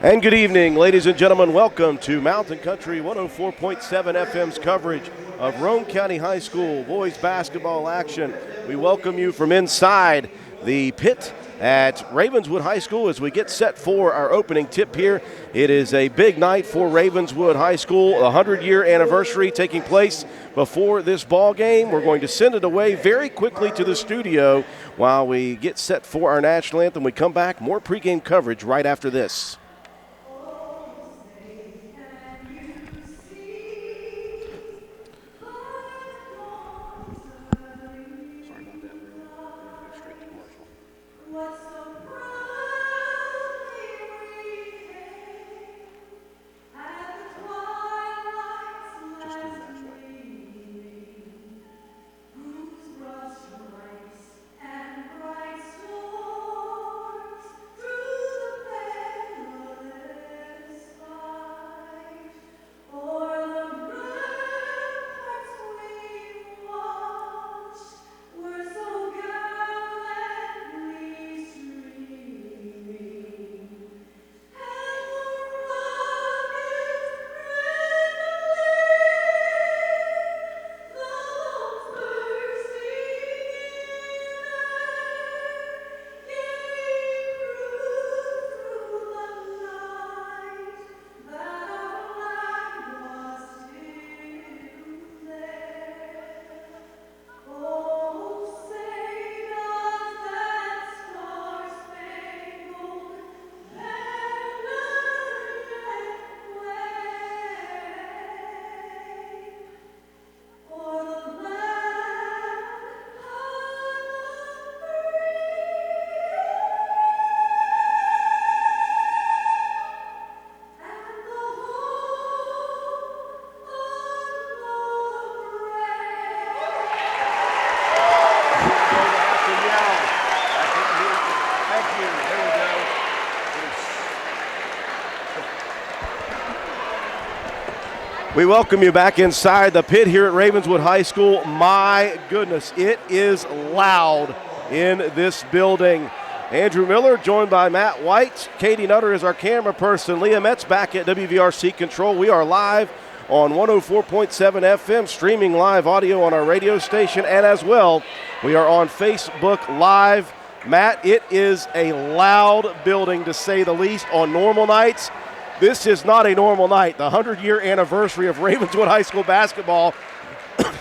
And good evening, ladies and gentlemen. Welcome to Mountain Country 104.7 FM's coverage of Roane County High School boys basketball action. We welcome you from inside the pit at Ravenswood High School as we get set for our opening tip here. It is a big night for Ravenswood High School, a 100-year anniversary taking place before this ball game. We're going to send it away very quickly to the studio while we get set for our national anthem. We come back, more pregame coverage right after this. We welcome you back inside the pit here at Ravenswood High School. My goodness, it is loud in this building. Andrew Miller joined by Matt White. Katie Nutter is our camera person. Leah Metz back at WVRC Control. We are live on 104.7 FM, streaming live audio on our radio station, and as well, we are on Facebook Live. Matt, it is a loud building to say the least on normal nights. This is not a normal night. The 100-year anniversary of Ravenswood High School basketball.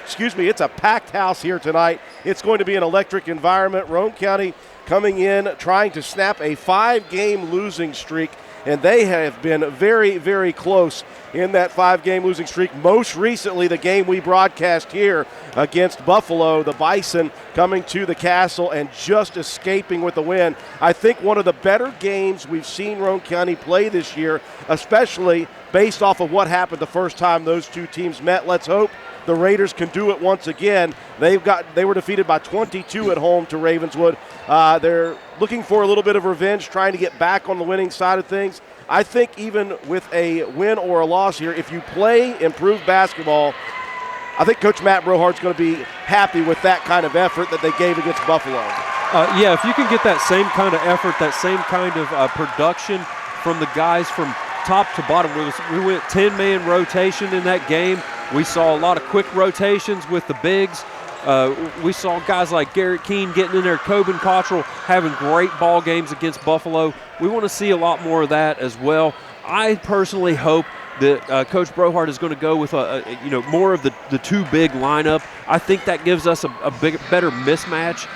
Excuse me, it's a packed house here tonight. It's going to be an electric environment. Roane County coming in, trying to snap a 5-game losing streak, and they have been very, very close in that 5-game losing streak. Most recently, the game we broadcast here against Buffalo, the Bison coming to the Castle and just escaping with the win. I think one of the better games we've seen Roane County play this year, especially based off of what happened the first time those two teams met. Let's hope the Raiders can do it once again. They were defeated by 22 at home to Ravenswood. They're looking for a little bit of revenge, trying to get back on the winning side of things. I think even with a win or a loss here, if you play improved basketball, I think Coach Matt Brohart's going to be happy with that kind of effort that they gave against Buffalo. Yeah, if you can get that same kind of effort, that same kind of production from the guys from top to bottom. We went 10-man rotation in that game. We saw a lot of quick rotations with the bigs. We saw guys like Garrett Keene getting in there, Coben Cottrell having great ball games against Buffalo. We want to see a lot more of that as well. I personally hope that Coach Brohart is going to go with more of the two big lineup. I think that gives us a better mismatch.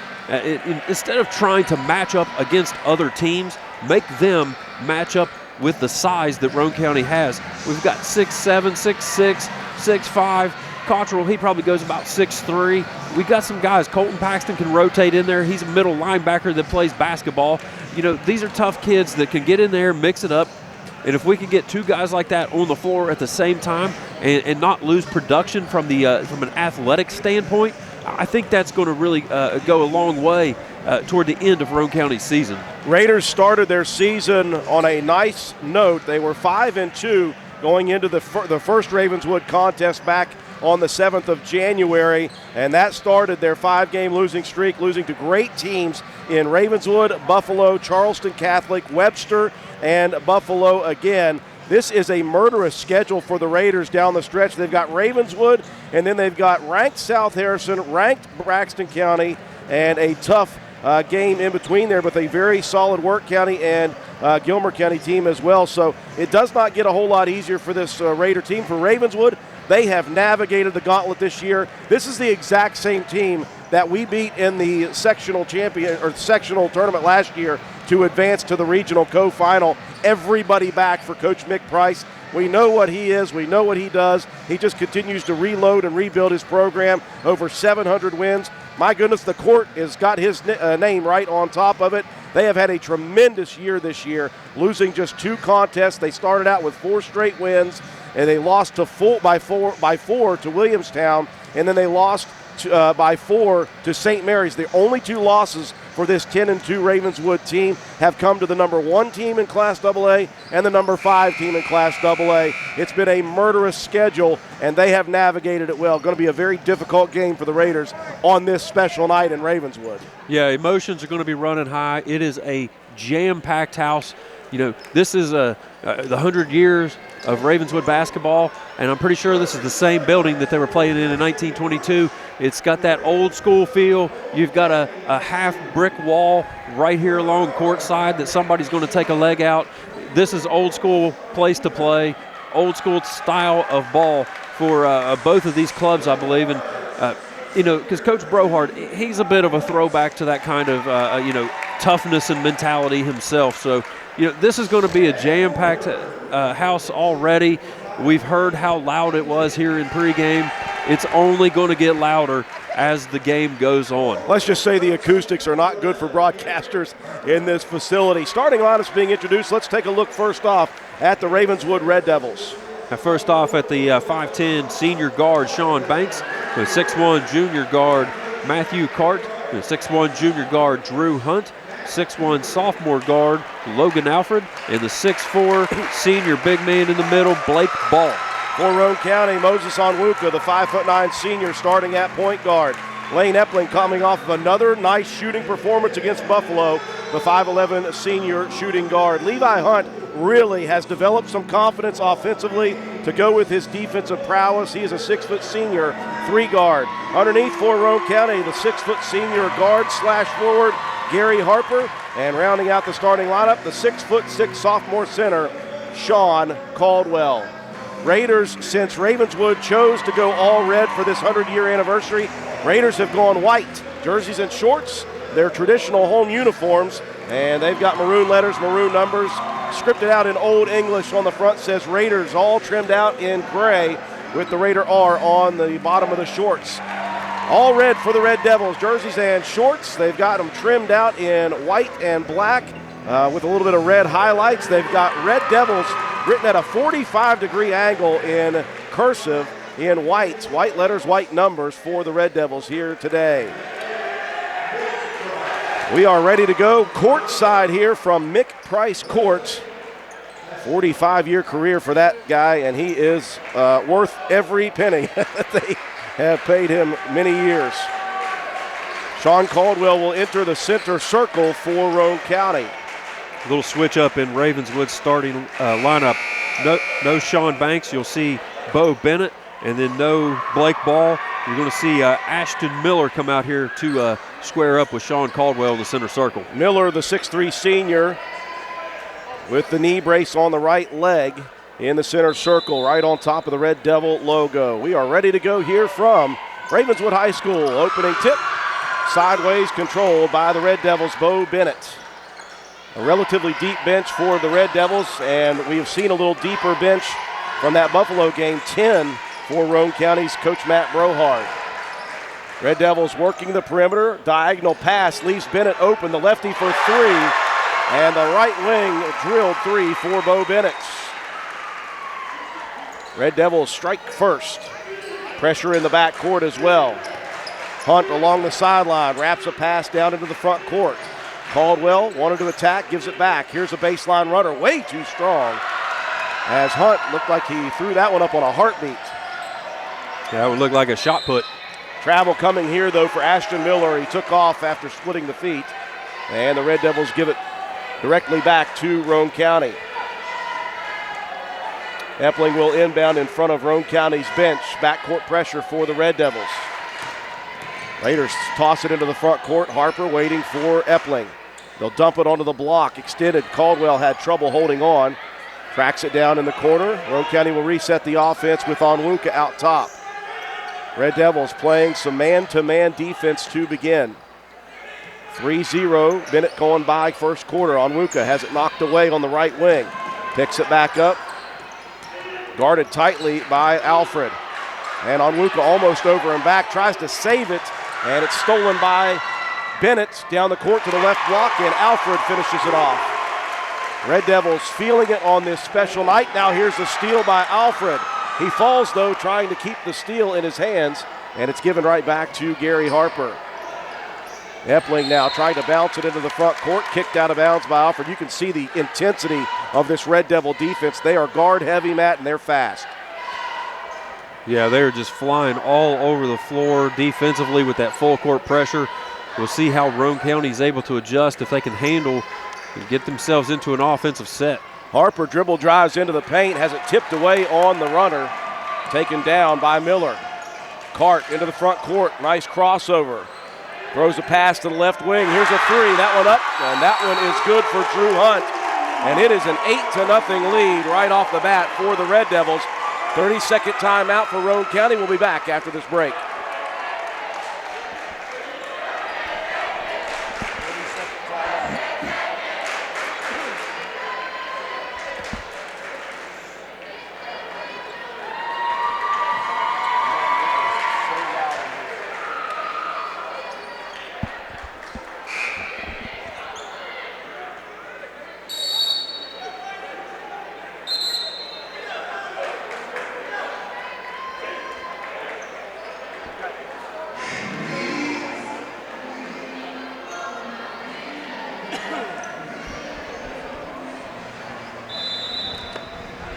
Instead of trying to match up against other teams, make them match up with the size that Roane County has. We've got 6'7", 6'6", 6'5". Cottrell, he probably goes about 6'3". We got some guys. Colton Paxton can rotate in there. He's a middle linebacker that plays basketball. These are tough kids that can get in there, mix it up. And if we can get two guys like that on the floor at the same time and not lose production from an athletic standpoint, I think that's going to really go a long way toward the end of Roane County's season. Raiders started their season on a nice note. They were 5-2 going into the first Ravenswood contest back on the 7th of January, and that started their 5-game losing streak, losing to great teams in Ravenswood, Buffalo, Charleston Catholic, Webster, and Buffalo again. This is a murderous schedule for the Raiders down the stretch. They've got Ravenswood, and then they've got ranked South Harrison, ranked Braxton County, and a tough game in between there, but a very solid Work County and Gilmer County team as well. So it does not get a whole lot easier for this Raider team. For Ravenswood, they have navigated the gauntlet this year. This is the exact same team that we beat in the sectional tournament last year to advance to the regional co-final. Everybody back for Coach Mick Price. We know what he is. We know what he does. He just continues to reload and rebuild his program. Over 700 wins. My goodness, the court has got his name right on top of it. They have had a tremendous year this year, losing just 2 contests. They started out with 4 straight wins, and they lost by four to Williamstown, and then they lost by 4 to St. Mary's. The only 2 losses for this 10-2 Ravenswood team have come to the number 1 team in Class AA and the number 5 team in Class AA. It's been a murderous schedule, and they have navigated it well. Going to be a very difficult game for the Raiders on this special night in Ravenswood. Yeah, emotions are going to be running high. It is a jam-packed house. You know, this is the 100 years of Ravenswood basketball, and I'm pretty sure this is the same building that they were playing in 1922. It's got that old school feel. You've got a half brick wall right here along courtside that somebody's going to take a leg out. This is old school place to play, old school style of ball for both of these clubs, I believe. And, you know, because Coach Brohard, he's a bit of a throwback to that kind of, toughness and mentality himself. So, you know, this is going to be a jam-packed house already. We've heard how loud it was here in pregame. It's only going to get louder as the game goes on. Let's just say the acoustics are not good for broadcasters in this facility. Starting lineups being introduced. Let's take a look first off at the Ravenswood Red Devils. Now first off at the 5'10 senior guard, Sean Banks. The 6'1 junior guard, Matthew Cart. The 6'1 junior guard, Drew Hunt. 6'1 sophomore guard, Logan Alfred, and the 6'4 senior big man in the middle, Blake Ball. For Roane County, Moses Onwuka, the 5'9 senior, starting at point guard. Lane Epling coming off of another nice shooting performance against Buffalo, the 5'11 senior shooting guard. Levi Hunt really has developed some confidence offensively to go with his defensive prowess. He is a 6' senior 3 guard. Underneath for Roane County, the 6' senior guard / forward, Gary Harper, and rounding out the starting lineup, the 6'6 sophomore center, Sean Caldwell. Raiders, since Ravenswood chose to go all red for this 100-year anniversary, Raiders have gone white. Jerseys and shorts, their traditional home uniforms, and they've got maroon letters, maroon numbers. Scripted out in Old English on the front says Raiders, all trimmed out in gray with the Raider R on the bottom of the shorts. All red for the Red Devils, jerseys and shorts. They've got them trimmed out in white and black with a little bit of red highlights. They've got Red Devils written at a 45-degree angle in cursive in white letters, white numbers for the Red Devils here today. We are ready to go courtside here from Mick Price Courts. 45-year career for that guy, and he is worth every penny that they have paid him many years. Sean Caldwell will enter the center circle for Roane County. A little switch up in Ravenswood's starting lineup. No Sean Banks. You'll see Bo Bennett, and then no Blake Ball. You're going to see Ashton Miller come out here to square up with Sean Caldwell in the center circle. Miller, the 6'3 senior, with the knee brace on the right leg in the center circle, right on top of the Red Devil logo. We are ready to go here from Ravenswood High School. Opening tip, sideways controlled by the Red Devils, Bo Bennett. A relatively deep bench for the Red Devils, and we have seen a little deeper bench from that Buffalo game, 10 for Roane County's Coach Matt Brohard. Red Devils working the perimeter, diagonal pass leaves Bennett open, the lefty for 3, and the right wing drilled 3 for Bo Bennett. Red Devils strike first. Pressure in the backcourt as well. Hunt along the sideline, wraps a pass down into the front court. Caldwell wanted to attack, gives it back. Here's a baseline runner, way too strong. As Hunt looked like he threw that one up on a heartbeat. That would look like a shot put. Travel coming here, though, for Ashton Miller. He took off after splitting the feet, and the Red Devils give it directly back to Roane County. Epling will inbound in front of Roane County's bench. Backcourt pressure for the Red Devils. Raiders toss it into the front court. Harper waiting for Epling. They'll dump it onto the block. Extended. Caldwell had trouble holding on. Tracks it down in the corner. Roane County will reset the offense with Onwuka out top. Red Devils playing some man-to-man defense to begin. 3-0. Bennett going by first quarter. Onwuka has it knocked away on the right wing. Picks it back up. Guarded tightly by Alfred. And Onwuka almost over and back. Tries to save it. And it's stolen by Bennett down the court to the left block. And Alfred finishes it off. Red Devils feeling it on this special night. Now here's the steal by Alfred. He falls, though, trying to keep the steal in his hands, and it's given right back to Gary Harper. Epling now trying to bounce it into the front court, kicked out of bounds by Alfred. You can see the intensity of this Red Devil defense. They are guard-heavy, Matt, and they're fast. Yeah, they're just flying all over the floor defensively with that full court pressure. We'll see how Roane County is able to adjust if they can handle and get themselves into an offensive set. Harper dribble drives into the paint, has it tipped away on the runner, taken down by Miller. Cart into the front court, nice crossover. Throws a pass to the left wing, here's a three, that one up, and that one is good for Drew Hunt. And it is an 8-0 lead right off the bat for the Red Devils. 30-second timeout for Roane County. We'll be back after this break.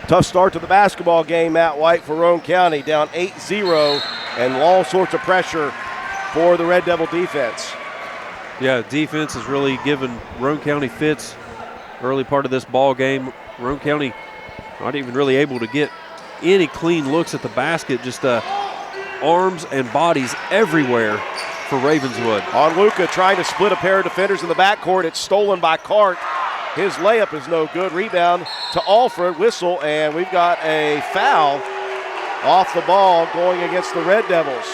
Tough start to the basketball game, Matt White, for Roane County, down 8-0, and all sorts of pressure for the Red Devil defense. Yeah, defense has really given Roane County fits early part of this ball game. Roane County not even really able to get any clean looks at the basket, just arms and bodies everywhere for Ravenswood. Onwuka trying to split a pair of defenders in the backcourt. It's stolen by Cart. His layup is no good. Rebound to Alfred, whistle, and we've got a foul off the ball going against the Red Devils.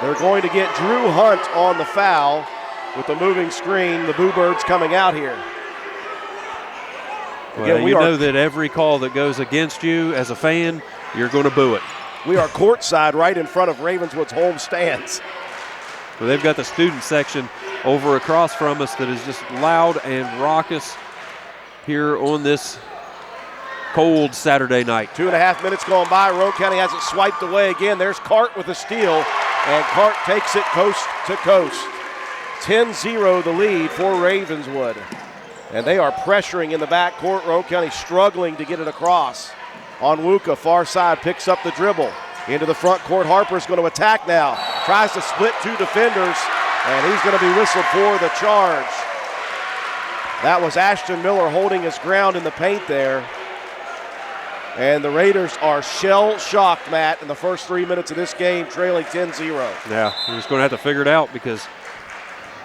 They're going to get Drew Hunt on the foul with the moving screen. The Boo Birds coming out here. Well, again, you know that every call that goes against you as a fan, you're going to boo it. We are courtside right in front of Ravenswood's home stands. Well, they've got the student section over across from us that is just loud and raucous here on this cold Saturday night. 2.5 minutes going by. Roane County has it swiped away again. There's Cart with a steal, and Cart takes it coast to coast. 10-0 the lead for Ravenswood. And they are pressuring in the backcourt. Roane County struggling to get it across. Onwuka, far side, picks up the dribble. Into the front court, Harper's going to attack now. Tries to split two defenders, and he's going to be whistled for the charge. That was Ashton Miller holding his ground in the paint there. And the Raiders are shell-shocked, Matt, in the first 3 minutes of this game, trailing 10-0. Yeah, you're just going to have to figure it out because,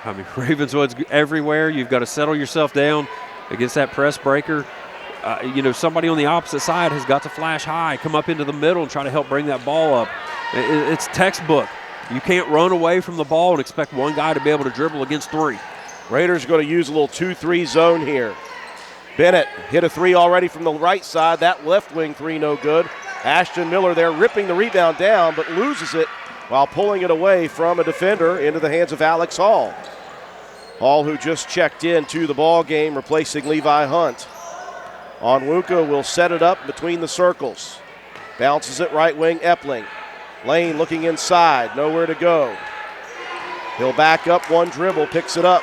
I mean, Ravenswood's everywhere. You've got to settle yourself down against that press breaker. Somebody on the opposite side has got to flash high, come up into the middle and try to help bring that ball up. It's textbook. You can't run away from the ball and expect one guy to be able to dribble against three. Raiders are going to use a little 2-3 zone here. Bennett hit a three already from the right side. That left wing three no good. Ashton Miller there ripping the rebound down, but loses it while pulling it away from a defender into the hands of Alex Hall. Hall, who just checked into the ball game, replacing Levi Hunt. Onwuka will set it up between the circles. Bounces it right wing, Epling. Lane looking inside, nowhere to go. He'll back up one dribble, picks it up.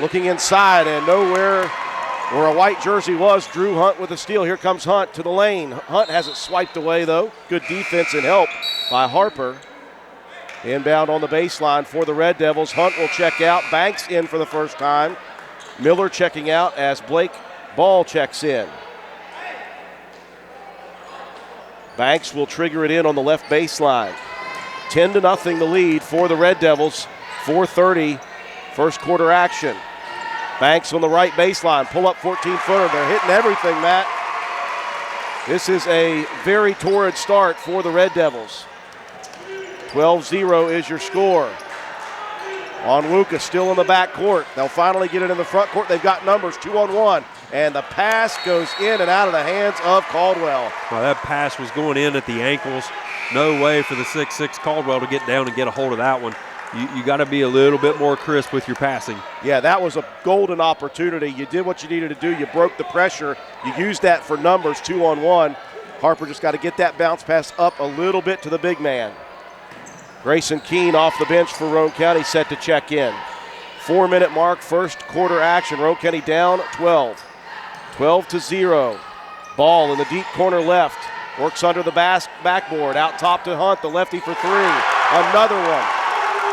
Looking inside and nowhere where a white jersey was. Drew Hunt with a steal. Here comes Hunt to the lane. Hunt has it swiped away, though. Good defense and help by Harper. Inbound on the baseline for the Red Devils. Hunt will check out. Banks in for the first time. Miller checking out as Blake Ball checks in. Banks will trigger it in on the left baseline. 10-0 the lead for the Red Devils. 4:30 first quarter action. Banks on the right baseline. Pull up 14-footer. They're hitting everything, Matt. This is a very torrid start for the Red Devils. 12-0 is your score. Onwuka still in the back court. They'll finally get it in the front court. They've got numbers, 2-on-1. And the pass goes in and out of the hands of Caldwell. Well, that pass was going in at the ankles. No way for the 6'6 Caldwell to get down and get a hold of that one. You got to be a little bit more crisp with your passing. Yeah, that was a golden opportunity. You did what you needed to do. You broke the pressure. You used that for numbers, 2-on-1. Harper just got to get that bounce pass up a little bit to the big man. Grayson Keene off the bench for Roane County, set to check in. 4-minute mark, first quarter action. Roane County down 12. 12-0. Ball in the deep corner left. Works under the backboard. Out top to Hunt, the lefty for three. Another one.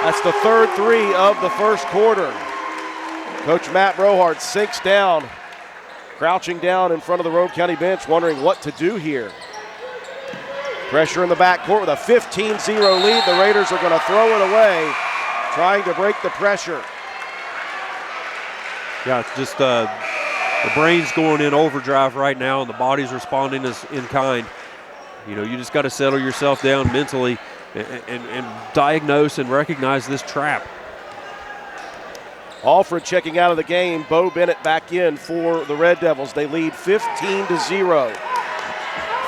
That's the third three of the first quarter. Coach Matt Brohart sinks down, crouching down in front of the Roane County bench, wondering what to do here. Pressure in the backcourt with a 15-0 lead. The Raiders are going to throw it away, trying to break the pressure. Yeah, it's just the brain's going in overdrive right now, and the body's responding as in kind. You know, you just got to settle yourself down mentally and diagnose and recognize this trap. Alfred checking out of the game. Bo Bennett back in for the Red Devils. They lead 15-0.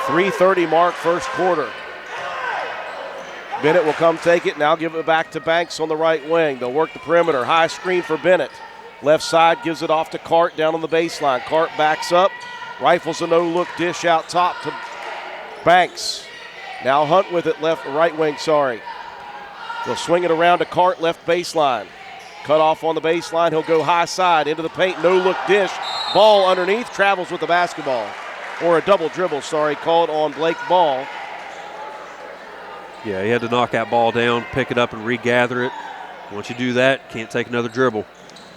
3:30 mark first quarter. Bennett will come take it. Now give it back to Banks on the right wing. They'll work the perimeter. High screen for Bennett. Left side gives it off to Cart down on the baseline. Cart backs up. Rifles a no-look dish out top to Banks. Now Hunt with it right wing, sorry. They'll swing it around to Cart left baseline. Cut off on the baseline. He'll go high side into the paint. No-look dish. Ball underneath. Travels with the basketball. Or a double dribble, called on Blake Ball. Yeah, he had to knock that ball down, pick it up, and regather it. Once you do that, can't take another dribble.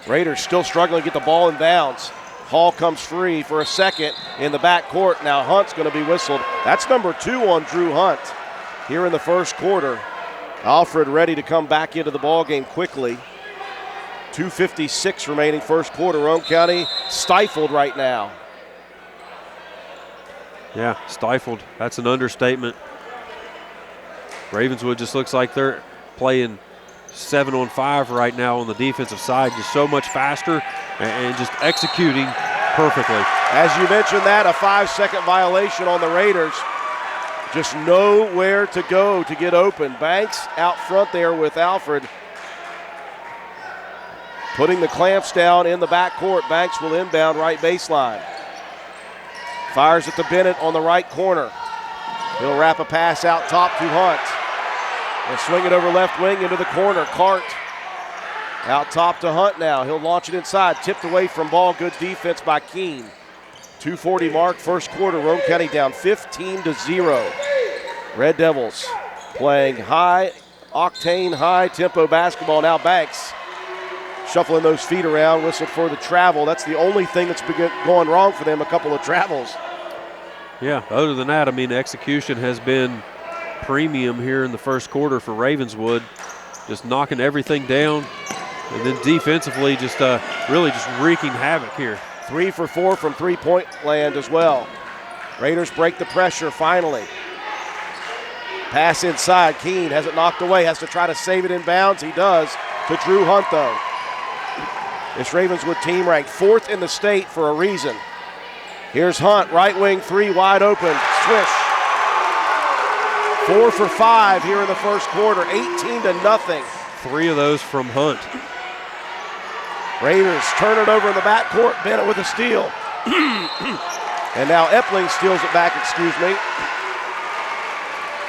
Raiders still struggling to get the ball in bounds. Hall comes free for a second in the backcourt. Now Hunt's going to be whistled. That's number 2 on Drew Hunt here in the first quarter. Alfred ready to come back into the ball game quickly. 2:56 remaining first quarter. Roane County stifled right now. Yeah, stifled. That's an understatement. Ravenswood just looks like they're playing 7-on-5 right now on the defensive side, just so much faster and just executing perfectly. As you mentioned that, a 5-second violation on the Raiders. Just nowhere to go to get open. Banks out front there with Alfred. Putting the clamps down in the backcourt. Banks will inbound right baseline. Fires it to Bennett on the right corner. He'll wrap a pass out top to Hunt. They'll swing it over left wing into the corner. Cart out top to Hunt now. He'll launch it inside. Tipped away from ball. Good defense by Keene. 2:40 mark, first quarter. Roane County down 15-0. Red Devils playing high-octane, high-tempo basketball. Now Banks shuffling those feet around, whistled for the travel. That's the only thing that's been going wrong for them, a couple of travels. Yeah, other than that, I mean, execution has been premium here in the first quarter for Ravenswood, just knocking everything down, and then defensively just really just wreaking havoc here. 3 for 4 from three-point land as well. Raiders break the pressure finally. Pass inside. Keene has it knocked away, has to try to save it in bounds. He does to Drew Hunt, though. This Ravenswood team ranked 4th in the state for a reason. Here's Hunt, right wing three, wide open, swish. 4 for 5 here in the first quarter, 18-0. 3 of those from Hunt. Raiders turn it over in the backcourt, Bennett with a steal. And now Epling steals it back, excuse me.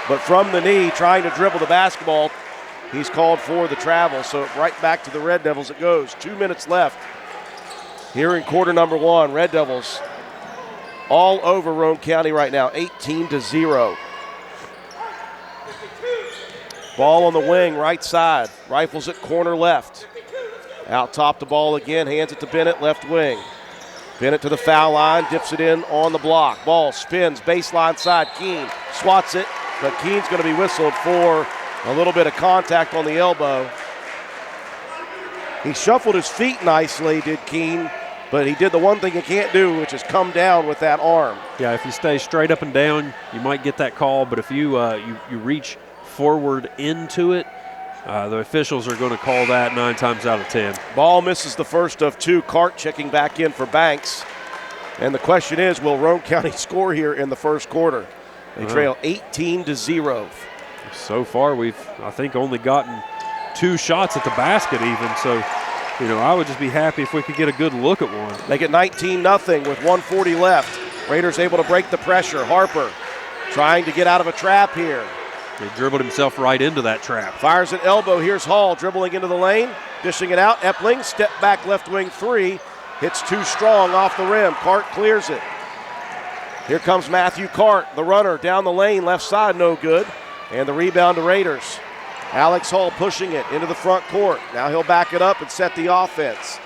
But from the knee, trying to dribble the basketball, he's called for the travel, so right back to the Red Devils it goes. 2 minutes left. here in quarter number one. Red Devils all over Roane County right now, 18-0. Ball on the wing, right side. Rifles it corner left. Out top the ball again, hands it to Bennett, left wing. Bennett to the foul line, dips it in on the block. Ball spins, baseline side. Keene swats it, but Keene's going to be whistled for a little bit of contact on the elbow. He shuffled his feet nicely, did Keene, but he did the one thing he can't do, which is come down with that arm. Yeah, if you stay straight up and down, you might get that call, but if you you reach forward into it, the officials are going to call that 9 times out of 10. Ball misses the first of two. Cart checking back in for Banks. And the question is, will Roane County score here in the first quarter? They trail 18-0. So far, we've, I think, only gotten 2 shots at the basket even. So, you know, I would just be happy if we could get a good look at one. They get 19-0 with 1:40 left. Raiders able to break the pressure. Harper trying to get out of a trap here. He dribbled himself right into that trap. Fires an elbow. Here's Hall dribbling into the lane, dishing it out. Epling, step back left wing 3. Hits too strong off the rim. Cart clears it. Here comes Matthew Cart, the runner down the lane, left side, no good. And the rebound to Raiders. Alex Hall pushing it into the front court. Now he'll back it up and set the offense.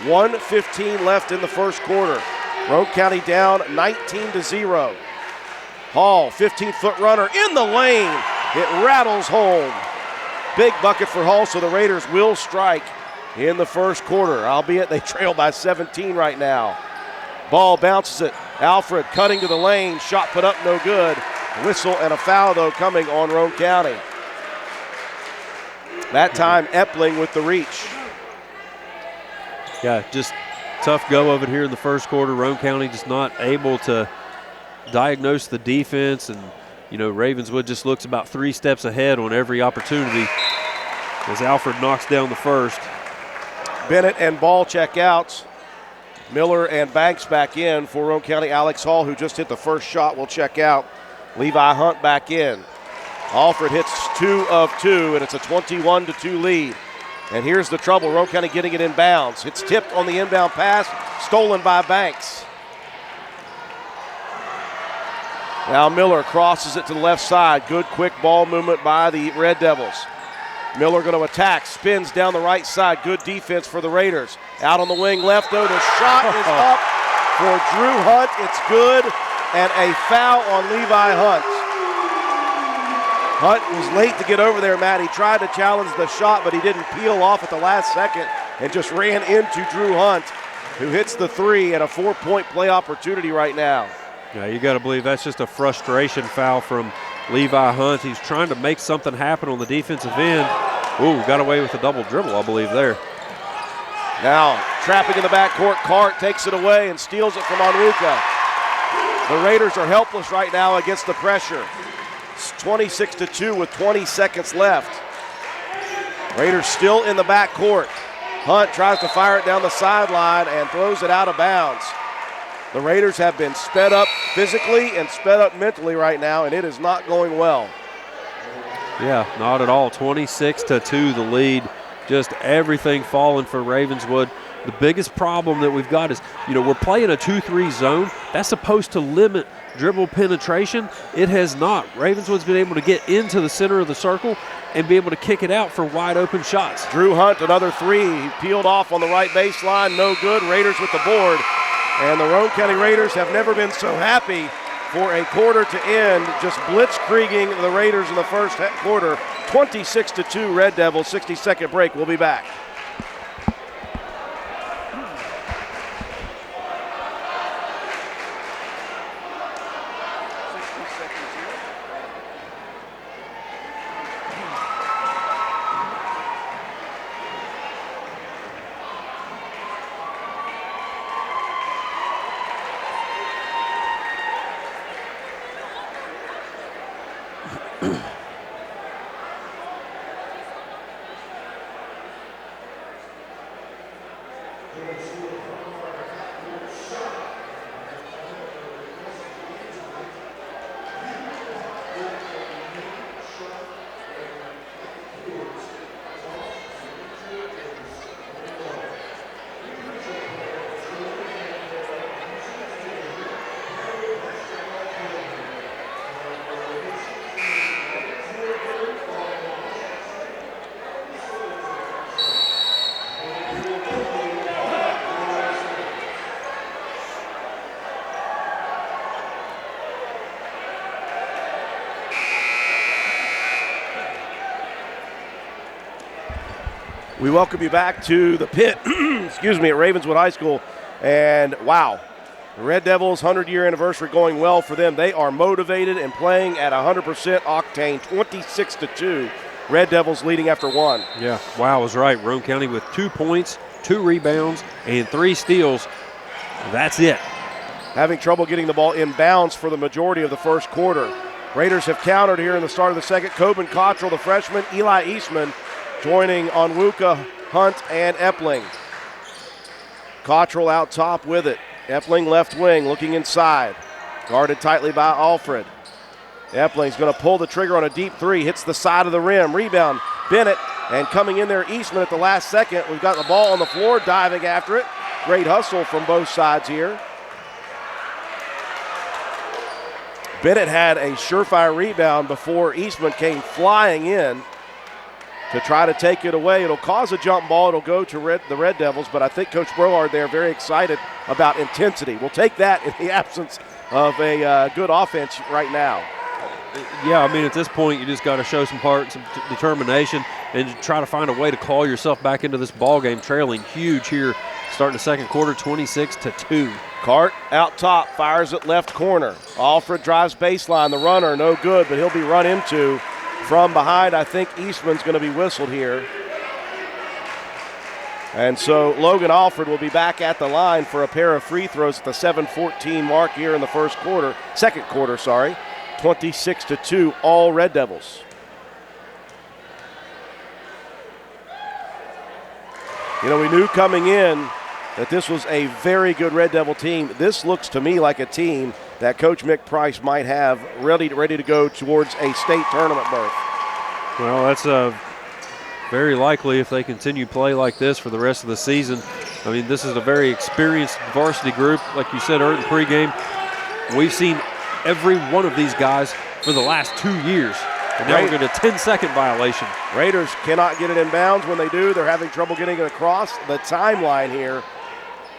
1:15 left in the first quarter. Roane County down 19-0. Hall, 15-foot runner in the lane. It rattles home. Big bucket for Hall, so the Raiders will strike in the first quarter, albeit they trail by 17 right now. Ball bounces it. Alfred cutting to the lane. Shot put up, no good. Whistle and a foul, though, coming on Roane County. That time, Epling with the reach. Yeah, just tough go of it here in the first quarter. Roane County just not able to diagnose the defense, and you know, Ravenswood just looks about 3 steps ahead on every opportunity as Alfred knocks down the first. Bennett and Ball check out. Miller and Banks back in for Roane County. Alex Hall, who just hit the first shot, will check out. Levi Hunt back in. Alfred hits 2 of 2, and it's a 21-2 lead. And here's the trouble, Roane County getting it in bounds. It's tipped on the inbound pass, stolen by Banks. Now Miller crosses it to the left side. Good quick ball movement by the Red Devils. Miller going to attack, spins down the right side. Good defense for the Raiders. Out on the wing left, though. The shot is up for Drew Hunt. It's good, and a foul on Levi Hunt. Hunt was late to get over there, Matt. He tried to challenge the shot, but he didn't peel off at the last second and just ran into Drew Hunt, who hits the 3 and a 4-point play opportunity right now. Yeah, you got to believe that's just a frustration foul from Levi Hunt. He's trying to make something happen on the defensive end. Ooh, got away with a double dribble, I believe, there. Now, trapping in the backcourt, Cart takes it away and steals it from Onwuka. The Raiders are helpless right now against the pressure. It's 26-2 with 20 seconds left. Raiders still in the backcourt. Hunt tries to fire it down the sideline and throws it out of bounds. The Raiders have been sped up physically and sped up mentally right now, and it is not going well. Yeah, not at all. 26-2 the lead. Just everything falling for Ravenswood. The biggest problem that we've got is, you know, we're playing a 2-3 zone. That's supposed to limit dribble penetration. It has not. Ravenswood's been able to get into the center of the circle and be able to kick it out for wide open shots. Drew Hunt, another 3. He peeled off on the right baseline. No good. Raiders with the board. And the Roane County Raiders have never been so happy for a quarter to end, just blitzkrieging the Raiders in the first quarter. 26-2 Red Devils. 60-second break. We'll be back. We welcome you back to the pit, excuse me, at Ravenswood High School. And wow, the Red Devils' 100-year anniversary going well for them. They are motivated and playing at 100% octane, 26-2. Red Devils leading after one. Yeah, wow was right. Roane County with 2 points, 2 rebounds, and 3 steals. That's it. Having trouble getting the ball in bounds for the majority of the first quarter. Raiders have countered here in the start of the second. Coben Cottrell, the freshman, Eli Eastman joining Onwuka, Hunt, and Epling. Cottrell out top with it. Epling left wing looking inside. Guarded tightly by Alfred. Epling's going to pull the trigger on a deep three. Hits the side of the rim. Rebound, Bennett. And coming in there, Eastman at the last second. We've got the ball on the floor, diving after it. Great hustle from both sides here. Bennett had a surefire rebound before Eastman came flying in to try to take it away. It'll cause a jump ball. It'll go to the Red Devils, but I think Coach Brohard there very excited about intensity. We'll take that in the absence of a good offense right now. Yeah, I mean, at this point, you just got to show some heart, some determination, and try to find a way to call yourself back into this ball game, trailing huge here, starting the second quarter, 26-2. Cart out top, fires it left corner. Alfred drives baseline. The runner, no good, but he'll be run into from behind. I think Eastman's going to be whistled here. And so Logan Alfred will be back at the line for a pair of free throws at the 7:14 mark here in the second quarter. 26-2, all Red Devils. You know, we knew coming in that this was a very good Red Devil team. This looks to me like a team that Coach Mick Price might have ready to go towards a state tournament berth. Well, that's very likely if they continue play like this for the rest of the season. I mean, this is a very experienced varsity group. Like you said earlier in pregame, we've seen every one of these guys for the last 2 years. And now we're going to 10-second violation. Raiders cannot get it in bounds. When they do, they're having trouble getting it across the timeline here.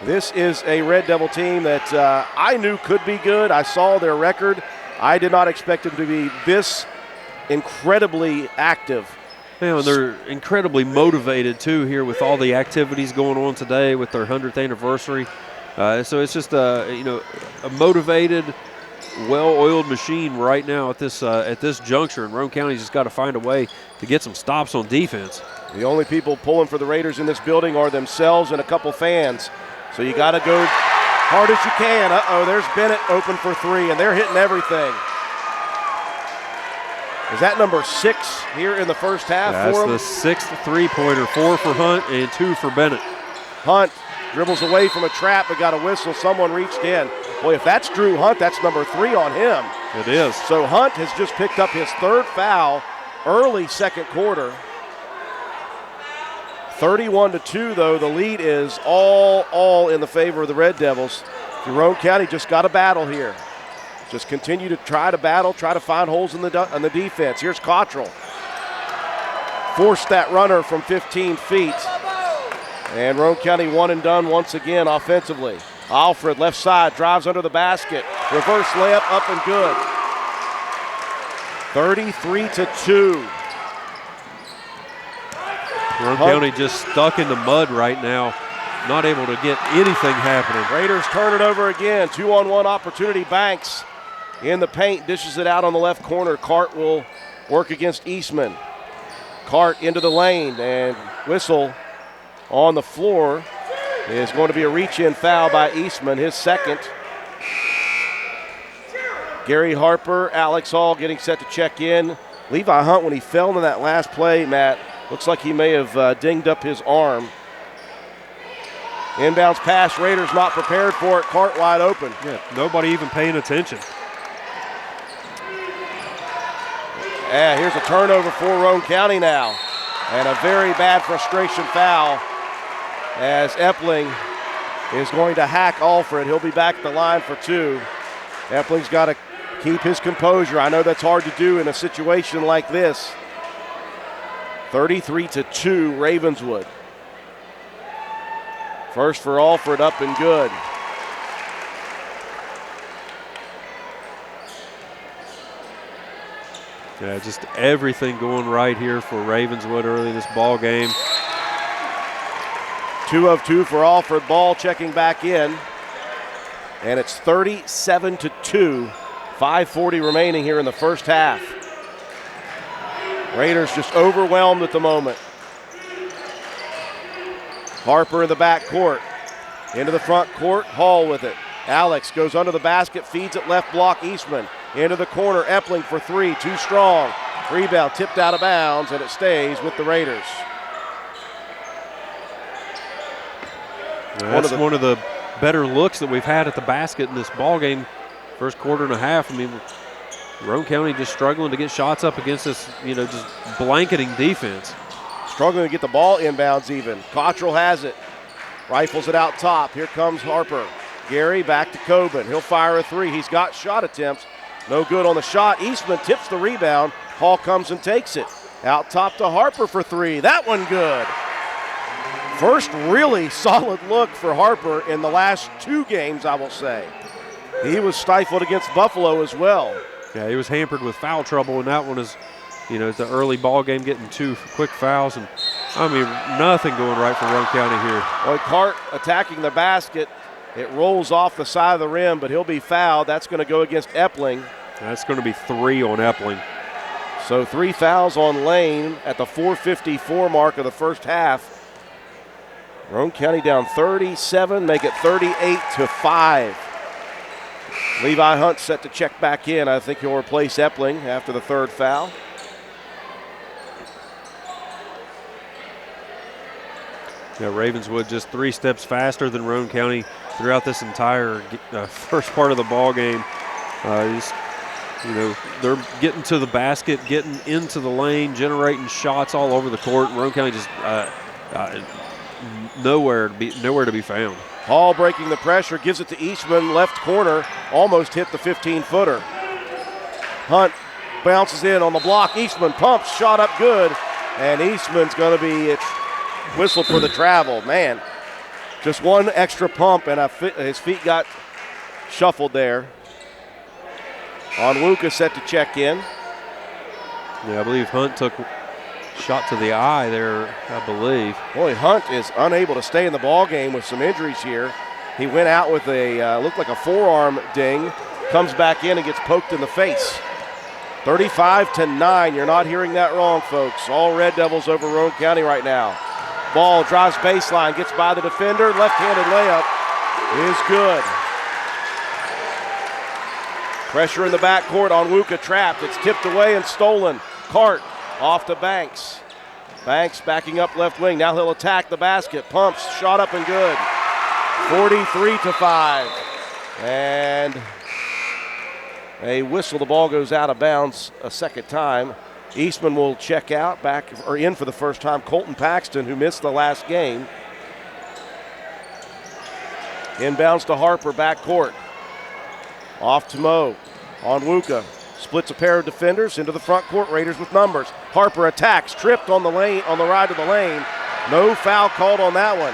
This is a Red Devil team that I knew could be good. I saw their record. I did not expect them to be this incredibly active. Yeah, and they're incredibly motivated, too, here with all the activities going on today with their 100th anniversary. So it's just a motivated, well-oiled machine right now at this juncture, and Roane County's just got to find a way to get some stops on defense. The only people pulling for the Raiders in this building are themselves and a couple fans. So you got to go hard as you can. There's Bennett open for three, and they're hitting everything. Is that number 6 here in the first half for him? That's the 6th three-pointer, 4 for Hunt and 2 for Bennett. Hunt dribbles away from a trap but got a whistle. Someone reached in. Boy, if that's Drew Hunt, that's number 3 on him. It is. So Hunt has just picked up his 3rd foul early second quarter. 31-2, though. The lead is all in the favor of the Red Devils. Roane County just got a battle here. Just continue to try to battle, try to find holes in the defense. Here's Cottrell. Forced that runner from 15 feet. And Roane County one and done once again offensively. Alfred, left side, drives under the basket. Reverse layup, up and good. 33-2. Roane County just stuck in the mud right now, not able to get anything happening. Raiders turn it over again. 2-on-1 opportunity. Banks in the paint, dishes it out on the left corner. Cart will work against Eastman. Cart into the lane, and whistle on the floor is going to be a reach-in foul by Eastman, his 2nd. Gary Harper, Alex Hall getting set to check in. Levi Hunt, when he fell into that last play, Matt, looks like he may have dinged up his arm. Inbounds pass, Raiders not prepared for it. Cart wide open. Yeah, nobody even paying attention. Yeah, here's a turnover for Roane County now. And a very bad frustration foul as Epling is going to hack Alfred. He'll be back at the line for 2. Epling's got to keep his composure. I know that's hard to do in a situation like this. 33-2, Ravenswood. First for Alfred, up and good. Yeah, just everything going right here for Ravenswood early in this ball game. 2 of 2 for Alfred. Ball checking back in. And it's 37-2. 5:40 remaining here in the first half. Raiders just overwhelmed at the moment. Harper in the back court. Into the front court, Hall with it. Alex goes under the basket, feeds it left block, Eastman. Into the corner, Epling for 3, too strong. Rebound tipped out of bounds, and it stays with the Raiders. That's one of the better looks that we've had at the basket in this ball game. First quarter and a half. I mean, Roane County just struggling to get shots up against this, just blanketing defense. Struggling to get the ball inbounds even. Cottrell has it. Rifles it out top. Here comes Harper. Gary back to Coben. He'll fire a 3. He's got shot attempts. No good on the shot. Eastman tips the rebound. Hall comes and takes it. Out top to Harper for 3. That one good. First really solid look for Harper in the last 2 games, I will say. He was stifled against Buffalo as well. Yeah, he was hampered with foul trouble, and that one is, it's the early ball game getting 2 quick fouls, and nothing going right for Roane County here. Well, Cart attacking the basket. It rolls off the side of the rim, but he'll be fouled. That's going to go against Epling. That's going to be 3 on Epling. So 3 fouls on Lane at the 4:54 mark of the first half. Roane County down 37, make it 38-5. Levi Hunt set to check back in. I think he'll replace Epling after the 3rd foul. Yeah, Ravenswood just 3 steps faster than Roane County throughout this entire first part of the ball game. They're getting to the basket, getting into the lane, generating shots all over the court. Roane County just nowhere to be found. Hall breaking the pressure, gives it to Eastman, left corner, almost hit the 15-footer. Hunt bounces in on the block. Eastman pumps, shot up good, and Eastman's going to be whistled for the travel. Man, just one extra pump, and his feet got shuffled there. Onwuka set to check in. Yeah, I believe Hunt took shot to the eye there, I believe. Boy, Hunt is unable to stay in the ball game with some injuries here. He went out with looked like a forearm ding, comes back in and gets poked in the face. 35-9, you're not hearing that wrong, folks. All Red Devils over Roane County right now. Ball drives baseline, gets by the defender, left-handed layup is good. Pressure in the backcourt, Onwuka trapped. It's tipped away and stolen. Cart off to Banks. Banks backing up left wing. Now he'll attack the basket. Pumps, shot up and good. 43-5. And a whistle. The ball goes out of bounds a second time. Eastman will check out, in for the first time. Colton Paxton, who missed the last game. Inbounds to Harper, backcourt. Off to Mo. Onwuka splits a pair of defenders into the front court. Raiders with numbers. Harper attacks, tripped on the ride to the lane. No foul called on that one.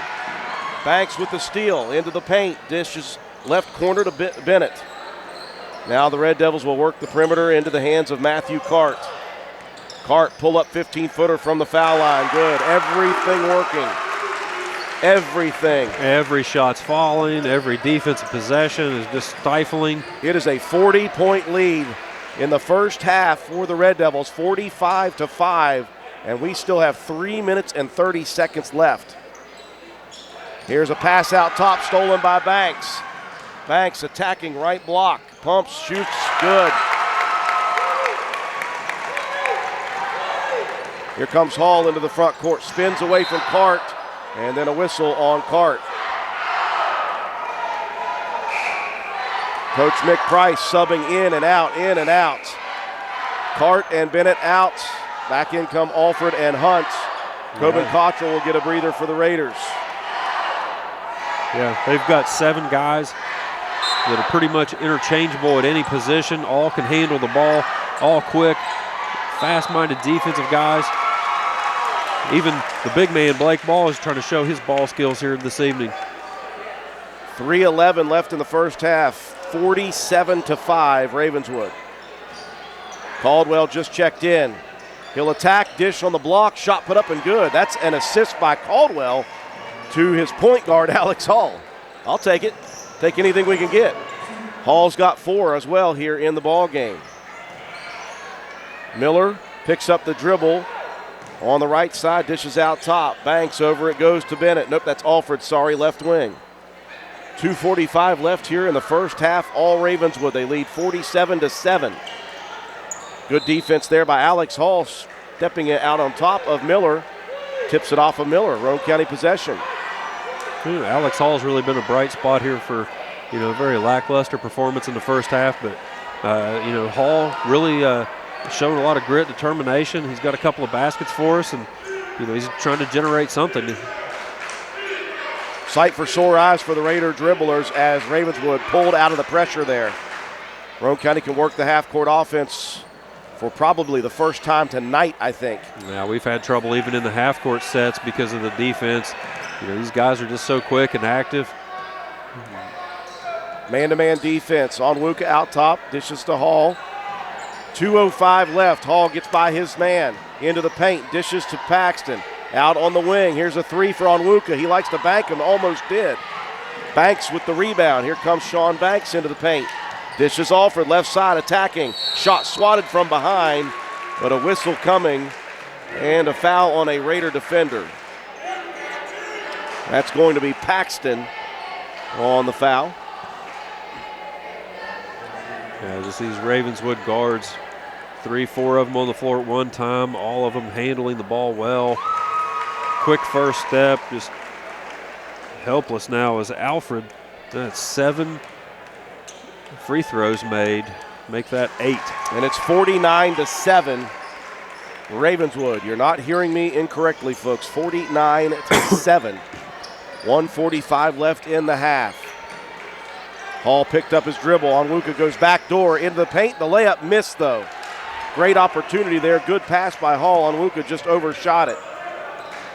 Banks with the steal into the paint. Dishes left corner to Bennett. Now the Red Devils will work the perimeter into the hands of Matthew Cart. Cart pull up 15-footer from the foul line. Good. Everything working. Everything. Every shot's falling. Every defensive possession is just stifling. It is a 40-point lead in the first half for the Red Devils, 45-5, and we still have 3 minutes and 30 seconds left. Here's a pass out top, stolen by Banks. Banks attacking right block. Pumps, shoots, good. Here comes Hall into the front court. Spins away from Cart, and then a whistle on Cart. Coach Mick Price subbing in and out, in and out. Cart and Bennett out. Back in come Alfred and Hunt. Coben Cottrell will get a breather for the Raiders. Yeah, they've got 7 guys that are pretty much interchangeable at any position. All can handle the ball, all quick, fast-minded defensive guys. Even the big man, Blake Ball, is trying to show his ball skills here this evening. 3:11 left in the first half. 47-5, Ravenswood. Caldwell just checked in. He'll attack, dish on the block, shot put up and good. That's an assist by Caldwell to his point guard, Alex Hall. I'll take it. Take anything we can get. Hall's got 4 as well here in the ball game. Miller picks up the dribble on the right side, dishes out top. Banks over it, goes to Bennett. Nope, that's Alford, sorry, left wing. 2:45 left here in the first half. All Ravenswood, they lead 47-7. Good defense there by Alex Hall, stepping it out on top of Miller. Tips it off of Miller, Roane County possession. Alex Hall's really been a bright spot here for, a very lackluster performance in the first half, but, Hall really showing a lot of grit, determination. He's got a couple of baskets for us, and, he's trying to generate something. Sight for sore eyes for the Raider dribblers as Ravenswood pulled out of the pressure there. Roane County can work the half-court offense for probably the first time tonight, I think. Yeah, we've had trouble even in the half-court sets because of the defense. These guys are just so quick and active. Man-to-man defense. Onwuka out top, dishes to Hall. 2:05 left. Hall gets by his man into the paint, dishes to Paxton. Out on the wing. Here's a 3 for Onwuka. He likes to bank him, almost did. Banks with the rebound. Here comes Sean Banks into the paint. Dishes Alford, left side attacking. Shot swatted from behind, but a whistle coming and a foul on a Raider defender. That's going to be Paxton on the foul. Yeah, just these Ravenswood guards, 3, 4 of them on the floor at one time, all of them handling the ball well. Quick first step, just helpless now as Alfred. That's 7 free throws made, make that 8. And it's 49-7. Ravenswood, you're not hearing me incorrectly, folks. 49-7. 1:45 left in the half. Hall picked up his dribble. Onwuka goes back door into the paint. The layup missed, though. Great opportunity there. Good pass by Hall. Onwuka just overshot it.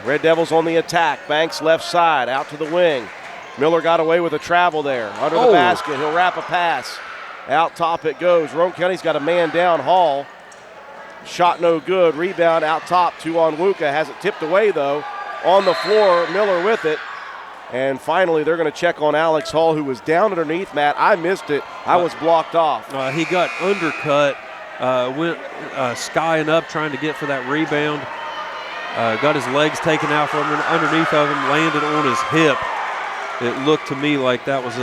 Red Devils on the attack. Banks left side, out to the wing. Miller got away with a travel there. Under the basket, he'll wrap a pass. Out top it goes. Roane County's got a man down. Hall. Shot no good. Rebound out top to Onwuka. Has it tipped away, though. On the floor, Miller with it. And finally, they're going to check on Alex Hall, who was down underneath, Matt. I missed it. I was blocked off. He got undercut, went skying up trying to get for that rebound. Got his legs taken out from underneath of him, landed on his hip. It looked to me like that was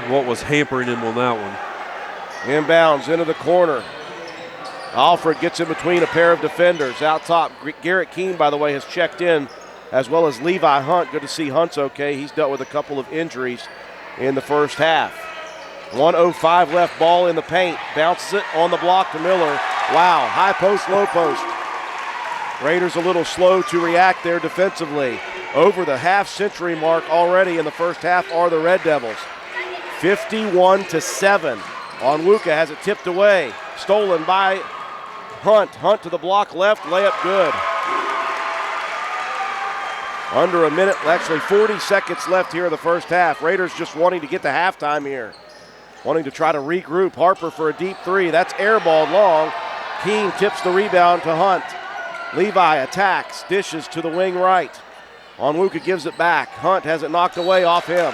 what was hampering him on that one. Inbounds into the corner. Alfred gets in between a pair of defenders. Out top, Garrett Keene, by the way, has checked in, as well as Levi Hunt. Good to see Hunt's okay. He's dealt with a couple of injuries in the first half. 1:05 left, ball in the paint. Bounces it on the block to Miller. Wow, high post, low post. Raiders a little slow to react there defensively. Over the half-century mark already in the first half are the Red Devils. 51-7. Onwuka has it tipped away. Stolen by Hunt. Hunt to the block left, layup good. Under a minute, actually 40 seconds left here in the first half. Raiders just wanting to get to halftime here. Wanting to try to regroup. Harper for a deep 3. That's airballed long. Keene tips the rebound to Hunt. Levi attacks, dishes to the wing right. Onwuka gives it back. Hunt has it knocked away off him.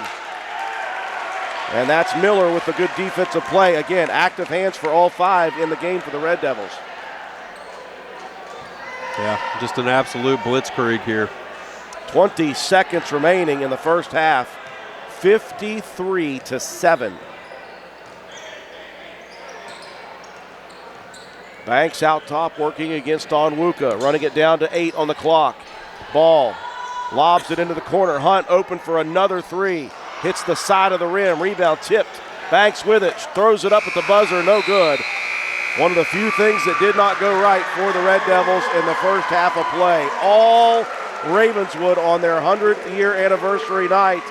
And that's Miller with the good defensive play. Again, active hands for all 5 in the game for the Red Devils. Yeah, just an absolute blitzkrieg here. 20 seconds remaining in the first half. 53-7. Banks out top working against Onwuka. Running it down to 8 on the clock. Ball. Lobs it into the corner. Hunt open for another 3. Hits the side of the rim. Rebound tipped. Banks with it. Throws it up at the buzzer. No good. One of the few things that did not go right for the Red Devils in the first half of play. All Ravenswood on their 100th year anniversary night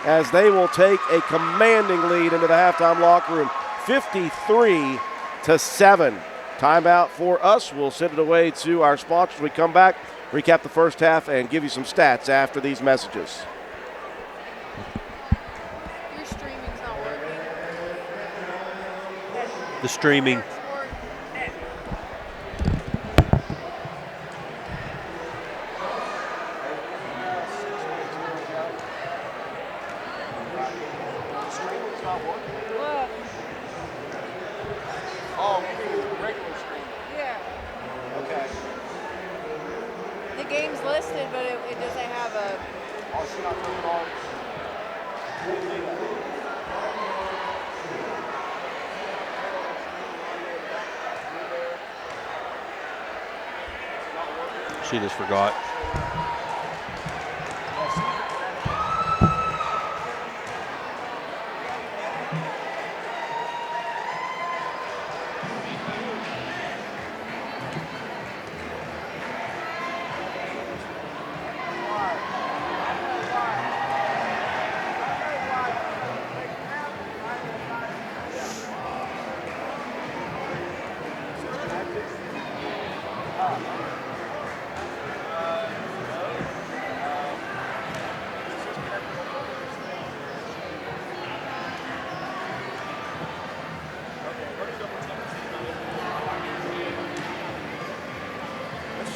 as they will take a commanding lead into the halftime locker room. 53-7. Timeout for us. We'll send it away to our sponsors. We come back, recap the first half, and give you some stats after these messages. Your streaming's not working. The streaming. listed, but it doesn't have a. Oh, she not turned it on. She just forgot.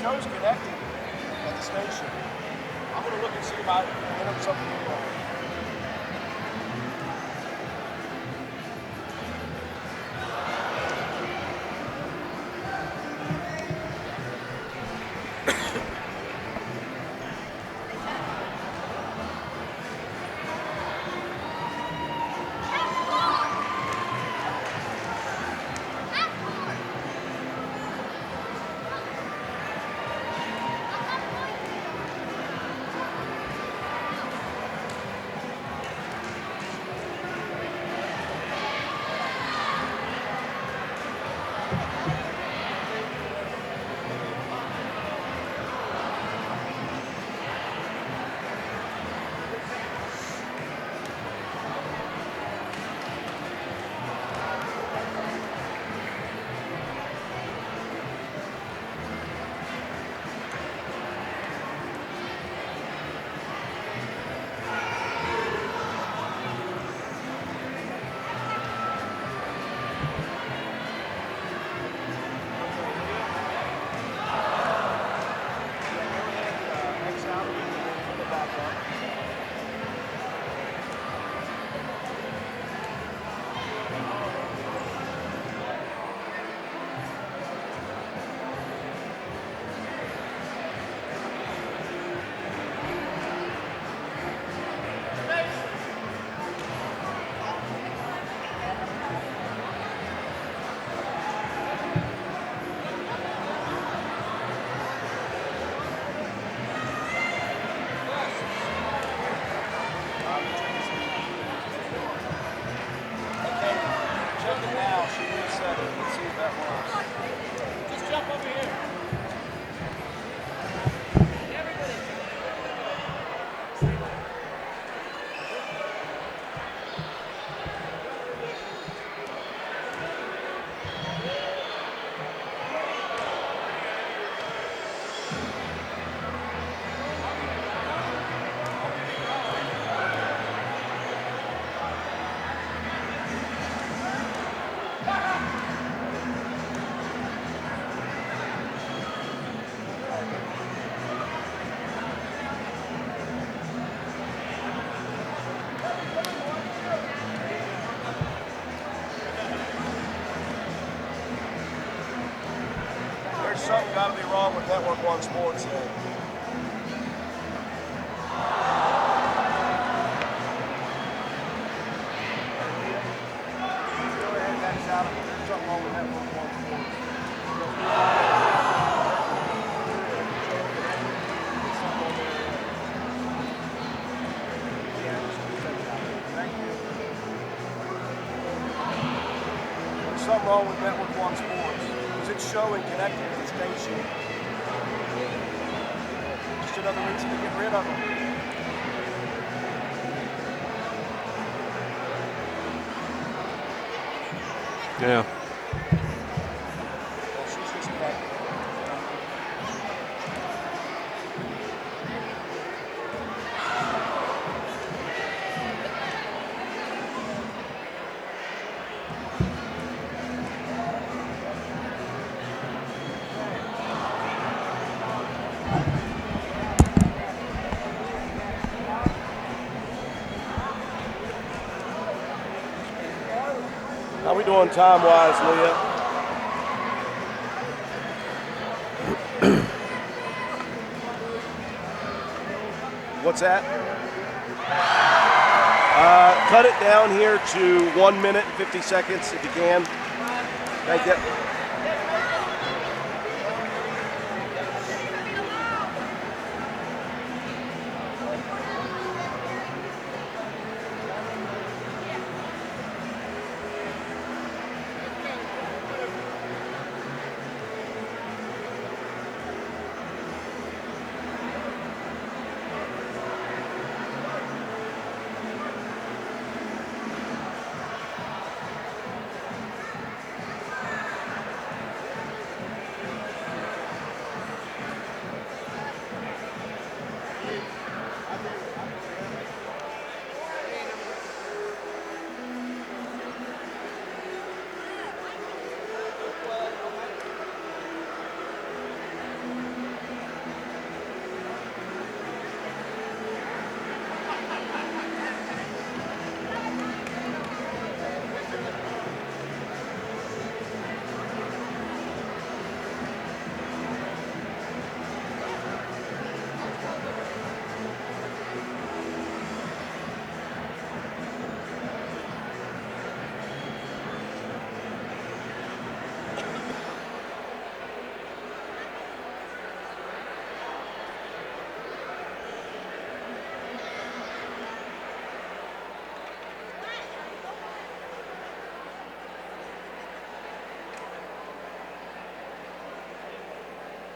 Show's connected at the station. I'm going to look and see if I enter something wrong. Something got to be wrong with Network One Sports then. Go ahead, that's out of it. There's something wrong with Network One Sports. Thank you. There's something wrong with Network One Sports. It's showing connected to the station. Just another reason to get rid of them. Yeah. Well, she's just connected. How we doing time-wise, Leah? What's that? Cut it down here to 1 minute and 50 seconds if you can. Thank you.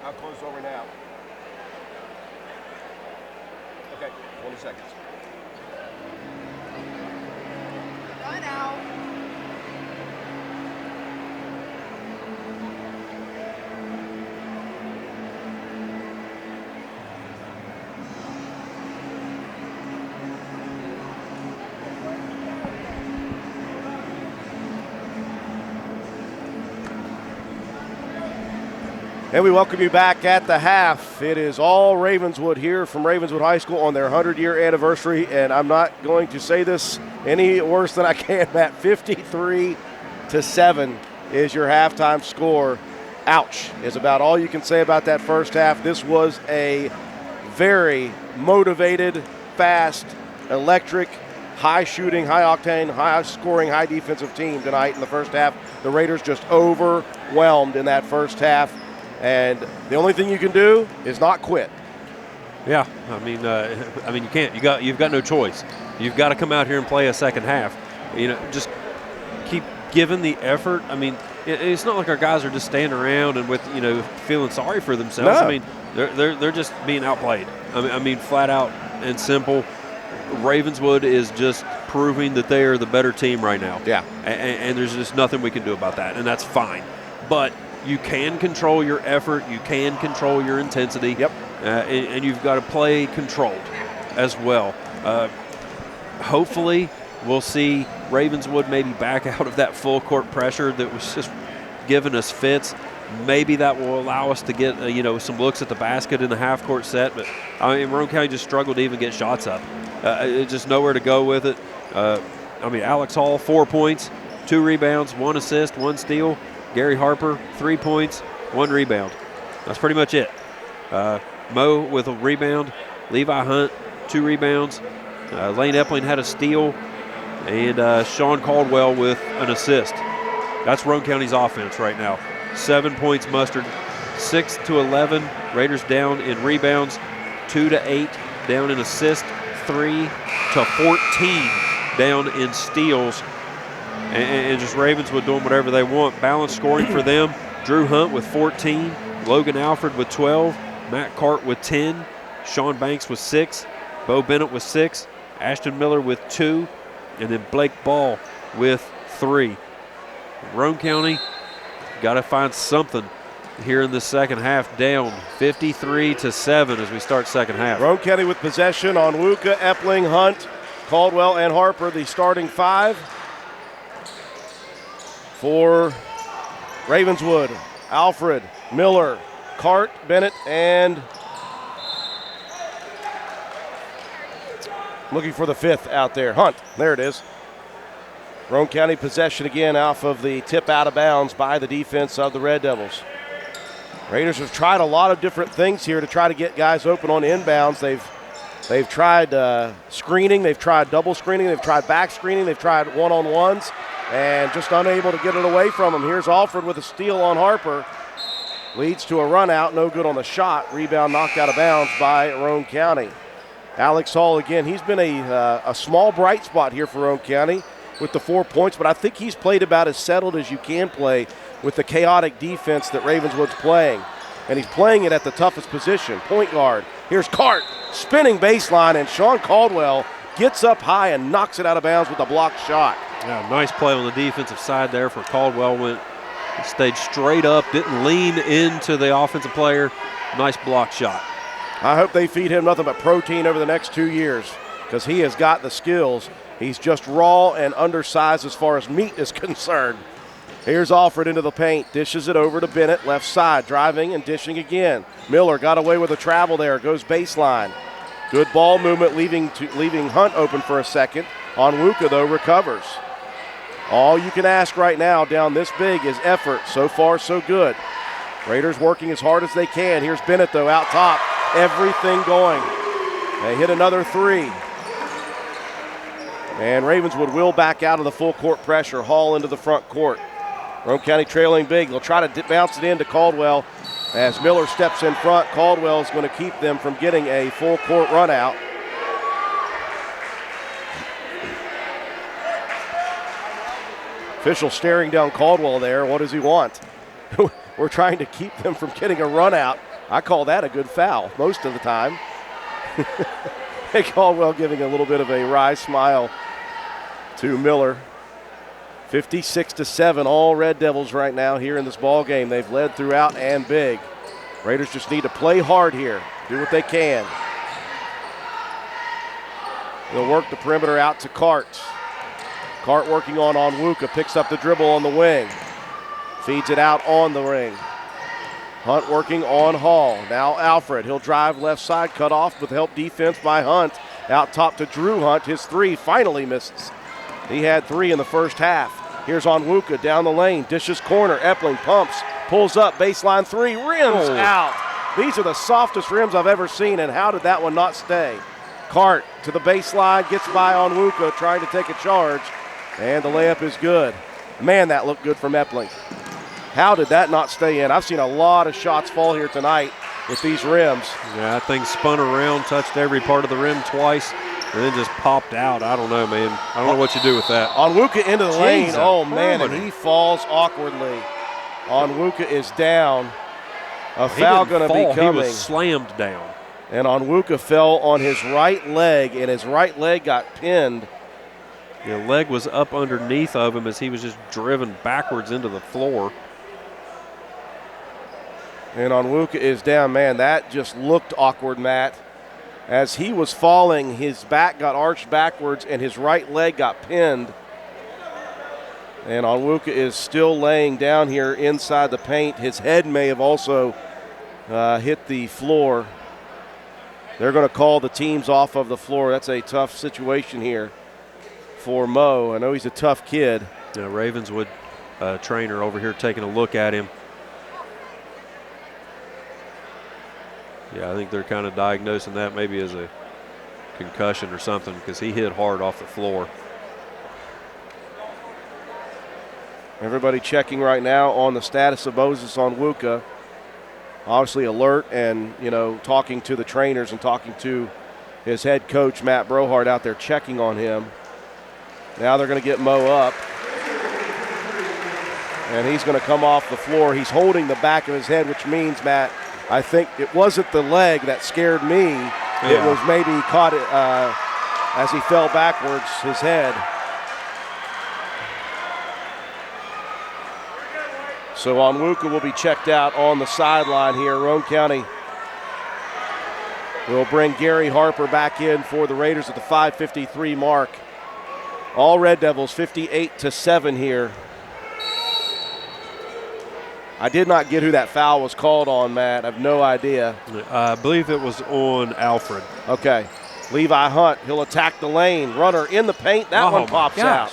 How close over now? Okay, 20 seconds. Done out. And we welcome you back at the half. It is all Ravenswood here from Ravenswood High School on their 100-year anniversary, and I'm not going to say this any worse than I can, Matt. 53-7 is your halftime score. Ouch is about all you can say about that first half. This was a very motivated, fast, electric, high-shooting, high-octane, high-scoring, high-defensive team tonight in the first half. The Raiders just overwhelmed in that first half. And the only thing you can do is not quit. Yeah, I mean, you can't. You've got no choice. You've got to come out here and play a second half. Just keep giving the effort. I mean, it's not like our guys are just standing around and with feeling sorry for themselves. No. I mean, they're just being outplayed. I mean, flat out and simple. Ravenswood is just proving that they are the better team right now. Yeah, and there's just nothing we can do about that, and that's fine. But you can control your effort. You can control your intensity. Yep. And you've got to play controlled as well. Hopefully, we'll see Ravenswood maybe back out of that full court pressure that was just giving us fits. Maybe that will allow us to get some looks at the basket in the half court set. But Roane County just struggled to even get shots up. Just nowhere to go with it. Alex Hall, 4 points, 2 rebounds, 1 assist, 1 steal. Gary Harper, 3 points, 1 rebound. That's pretty much it. Mo with a rebound. Levi Hunt, 2 rebounds. Lane Epling had a steal. And Sean Caldwell with an assist. That's Roane County's offense right now. 7 points mustered, 6-11. Raiders down in rebounds, 2-8 down in assists, 3-14 down in steals. And just Ravenswood doing whatever they want. Balanced scoring for them. Drew Hunt with 14. Logan Alfred with 12. Matt Cart with 10. Sean Banks with 6. Bo Bennett with 6. Ashton Miller with 2. And then Blake Ball with 3. Roane County got to find something here in the second half, down 53-7 as we start second half. Roane County with possession on Wuka, Epling, Hunt, Caldwell, and Harper, the starting 5. For Ravenswood, Alfred, Miller, Cart, Bennett, and looking for the 5th out there, Hunt. There it is. Roane County possession again off of the tip out of bounds by the defense of the Red Devils. Raiders have tried a lot of different things here to try to get guys open on inbounds. They've They've tried screening, they've tried double screening, they've tried back screening, they've tried one-on-ones, and just unable to get it away from them. Here's Alfred with a steal on Harper. Leads to a run out, no good on the shot. Rebound knocked out of bounds by Roane County. Alex Hall, again, he's been a small bright spot here for Roane County with the 4 points, but I think he's played about as settled as you can play with the chaotic defense that Ravenswood's playing. And he's playing it at the toughest position, point guard. Here's Cart, spinning baseline, and Sean Caldwell gets up high and knocks it out of bounds with a blocked shot. Yeah, nice play on the defensive side there for Caldwell. Stayed straight up, didn't lean into the offensive player. Nice block shot. I hope they feed him nothing but protein over the next 2 years because he has got the skills. He's just raw and undersized as far as meat is concerned. Here's Alfred into the paint, dishes it over to Bennett, left side, driving and dishing again. Miller got away with a travel there, goes baseline. Good ball movement, leaving Hunt open for a second. Onwuka, though, recovers. All you can ask right now down this big is effort. So far, so good. Raiders working as hard as they can. Here's Bennett, though, out top. Everything going. They hit another three. And Ravenswood will back out of the full court pressure. Hall into the front court. Roane County trailing big. They'll try to bounce it into Caldwell. As Miller steps in front, Caldwell is going to keep them from getting a full court run out. Official staring down Caldwell there. What does he want? We're trying to keep them from getting a run out. I call that a good foul most of the time. Hey, Caldwell giving a little bit of a wry smile to Miller. 56-7, all Red Devils right now here in this ball game. They've led throughout and big. Raiders just need to play hard here, do what they can. They'll work the perimeter out to Cart. Cart working on Onwuka, picks up the dribble on the wing. Feeds it out on the ring. Hunt working on Hall. Now Alfred, he'll drive left side, cut off with help defense by Hunt. Out top to Drew Hunt, his three finally misses. He had three in the first half. Here's Onwuka down the lane, dishes corner, Epling pumps, pulls up, baseline three, rims out. These are the softest rims I've ever seen, and how did that one not stay? Cart to the baseline, gets by Onwuka, trying to take a charge, and the layup is good. Man, that looked good from Epling. How did that not stay in? I've seen a lot of shots fall here tonight with these rims. Yeah, that thing spun around, touched every part of the rim twice, and then just popped out. I don't know, man. I don't know what you do with that. Onwuka into the lane. Oh, man, and he falls awkwardly. Onwuka is down. A foul going to be coming. He was slammed down. And Onwuka fell on his right leg, and his right leg got pinned. The leg was up underneath of him as he was just driven backwards into the floor. And Onwuka is down. Man, that just looked awkward, Matt. As he was falling, his back got arched backwards and his right leg got pinned. And Onwuka is still laying down here inside the paint. His head may have also hit the floor. They're going to call the teams off of the floor. That's a tough situation here for Mo. I know he's a tough kid. Yeah, Ravenswood trainer over here taking a look at him. Yeah, I think they're kind of diagnosing that maybe as a concussion or something because he hit hard off the floor. Everybody checking right now on the status of Moses Onwuka. Obviously alert and, talking to the trainers and talking to his head coach, Matt Brohart, out there checking on him. Now they're going to get Mo up. And he's going to come off the floor. He's holding the back of his head, which means, Matt, I think it wasn't the leg that scared me. Yeah. It was maybe caught it as he fell backwards, his head. So Onwuka will be checked out on the sideline here. Roane County will bring Gary Harper back in for the Raiders at the 5:53 mark. All Red Devils 58-7 here. I did not get who that foul was called on, Matt. I have no idea. I believe it was on Alfred. Okay. Levi Hunt, he'll attack the lane. Runner in the paint. That one pops out.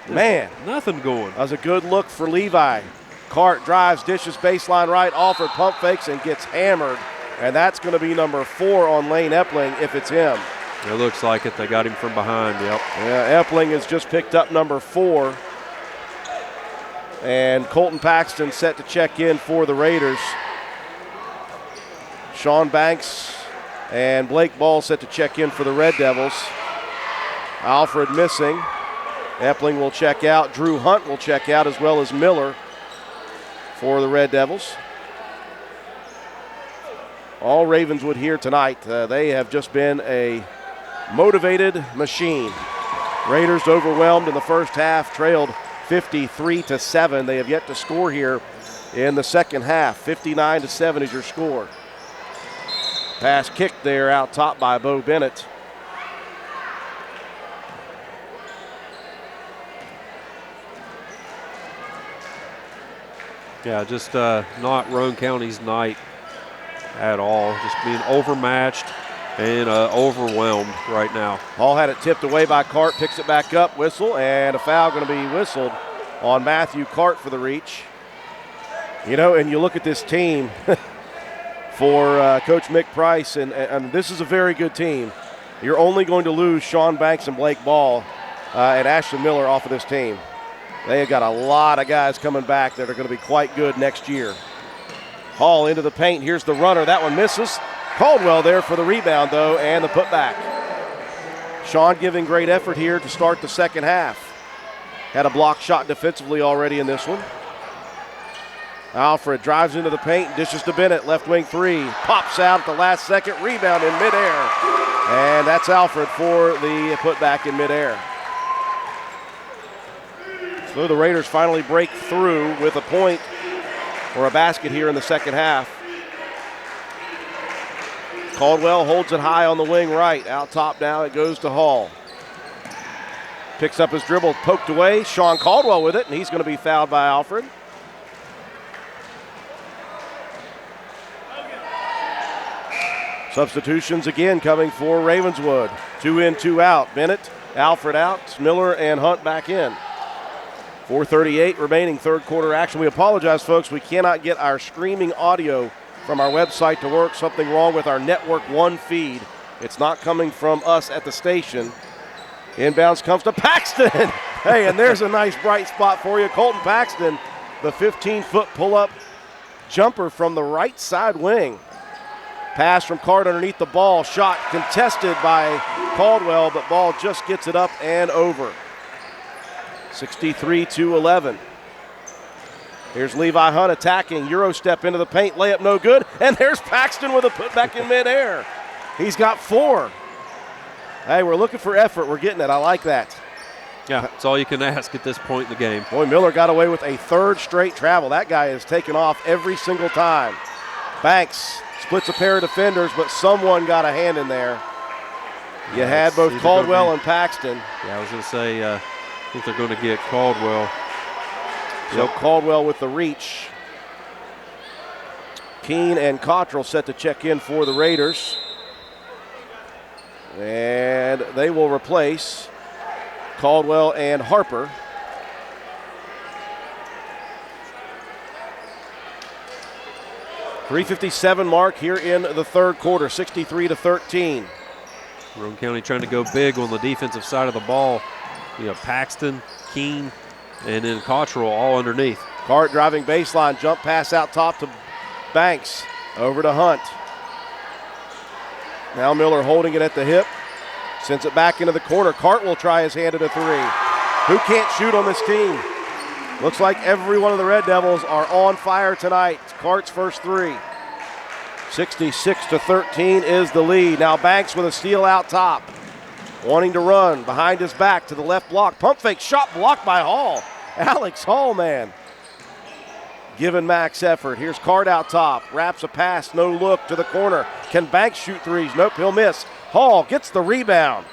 Man. Nothing going. That was a good look for Levi. Cart drives, dishes baseline right. Alfred pump fakes and gets hammered And that's going to be number 4 on Lane Epling if it's him. It looks like it. They got him from behind, yep. Yeah, Epling has just picked up number 4. And Colton Paxton set to check in for the Raiders. Sean Banks and Blake Ball set to check in for the Red Devils. Alfred missing. Epling will check out. Drew Hunt will check out, as well as Miller for the Red Devils. All Ravenswood here tonight. They have just been a motivated machine. Raiders overwhelmed in the first half, trailed 53-7. They have yet to score here in the second half. 59-7 is your score. Pass kicked there out top by Bo Bennett. Yeah, just not Roane County's night at all. Just being overmatched and overwhelmed right now. Hall had it tipped away by Cart, picks it back up, whistle, and a foul going to be whistled on Matthew Cart for the reach. You know, and you look at this team for Coach Mick Price, and this is a very good team. You're only going to lose Sean Banks and Blake Ball and Ashton Miller off of this team. They have got a lot of guys coming back that are going to be quite good next year. Hall into the paint. Here's the runner. That one misses. Caldwell there for the rebound, though, and the putback. Sean giving great effort here to start the second half. Had a block shot defensively already in this one. Alfred drives into the paint, dishes to Bennett, left wing 3. Pops out at the last second, rebound in midair. And that's Alfred for the putback in midair. So the Raiders finally break through with a point or a basket here in the second half. Caldwell holds it high on the wing right. Out top now, it goes to Hall. Picks up his dribble, poked away. Sean Caldwell with it, and he's going to be fouled by Alfred. Substitutions again coming for Ravenswood. 2 in, 2 out. Bennett, Alfred out, Miller and Hunt back in. 4:38 remaining, third quarter action. We apologize, folks. We cannot get our streaming audio from our website to work. Something wrong with our Network 1 feed. It's not coming from us at the station. Inbounds comes to Paxton. Hey, and there's a nice bright spot for you. Colton Paxton, the 15-foot pull-up jumper from the right side wing. Pass from Cart underneath the ball. Shot contested by Caldwell, but Ball just gets it up and over. 63-11. Here's Levi Hunt attacking. Euro step into the paint. Layup no good. And there's Paxton with a putback in midair. He's got 4. Hey, we're looking for effort. We're getting it. I like that. Yeah, that's all you can ask at this point in the game. Boy, Miller got away with a third straight travel. That guy is taken off every single time. Banks splits a pair of defenders, but someone got a hand in there. You had both Caldwell and Paxton. Yeah, I was going to say, I think they're going to get Caldwell. So Caldwell with the reach. Keene and Cottrell set to check in for the Raiders. And they will replace Caldwell and Harper. .357 mark here in the third quarter, 63-13. Roane County trying to go big on the defensive side of the ball. You have Paxton, Keene, and then Cottrell all underneath. Cart driving baseline, jump pass out top to Banks, over to Hunt. Now Miller holding it at the hip, sends it back into the corner. Cart will try his hand at a 3. Who can't shoot on this team? Looks like every one of the Red Devils are on fire tonight. Cart's first 3. 66-13 is the lead. Now Banks with a steal out top. Wanting to run behind his back to the left block. Pump fake shot blocked by Hall. Alex Hall, man. Giving max effort. Here's Cart out top. Wraps a pass, no look to the corner. Can Banks shoot threes? Nope, he'll miss. Hall gets the rebound.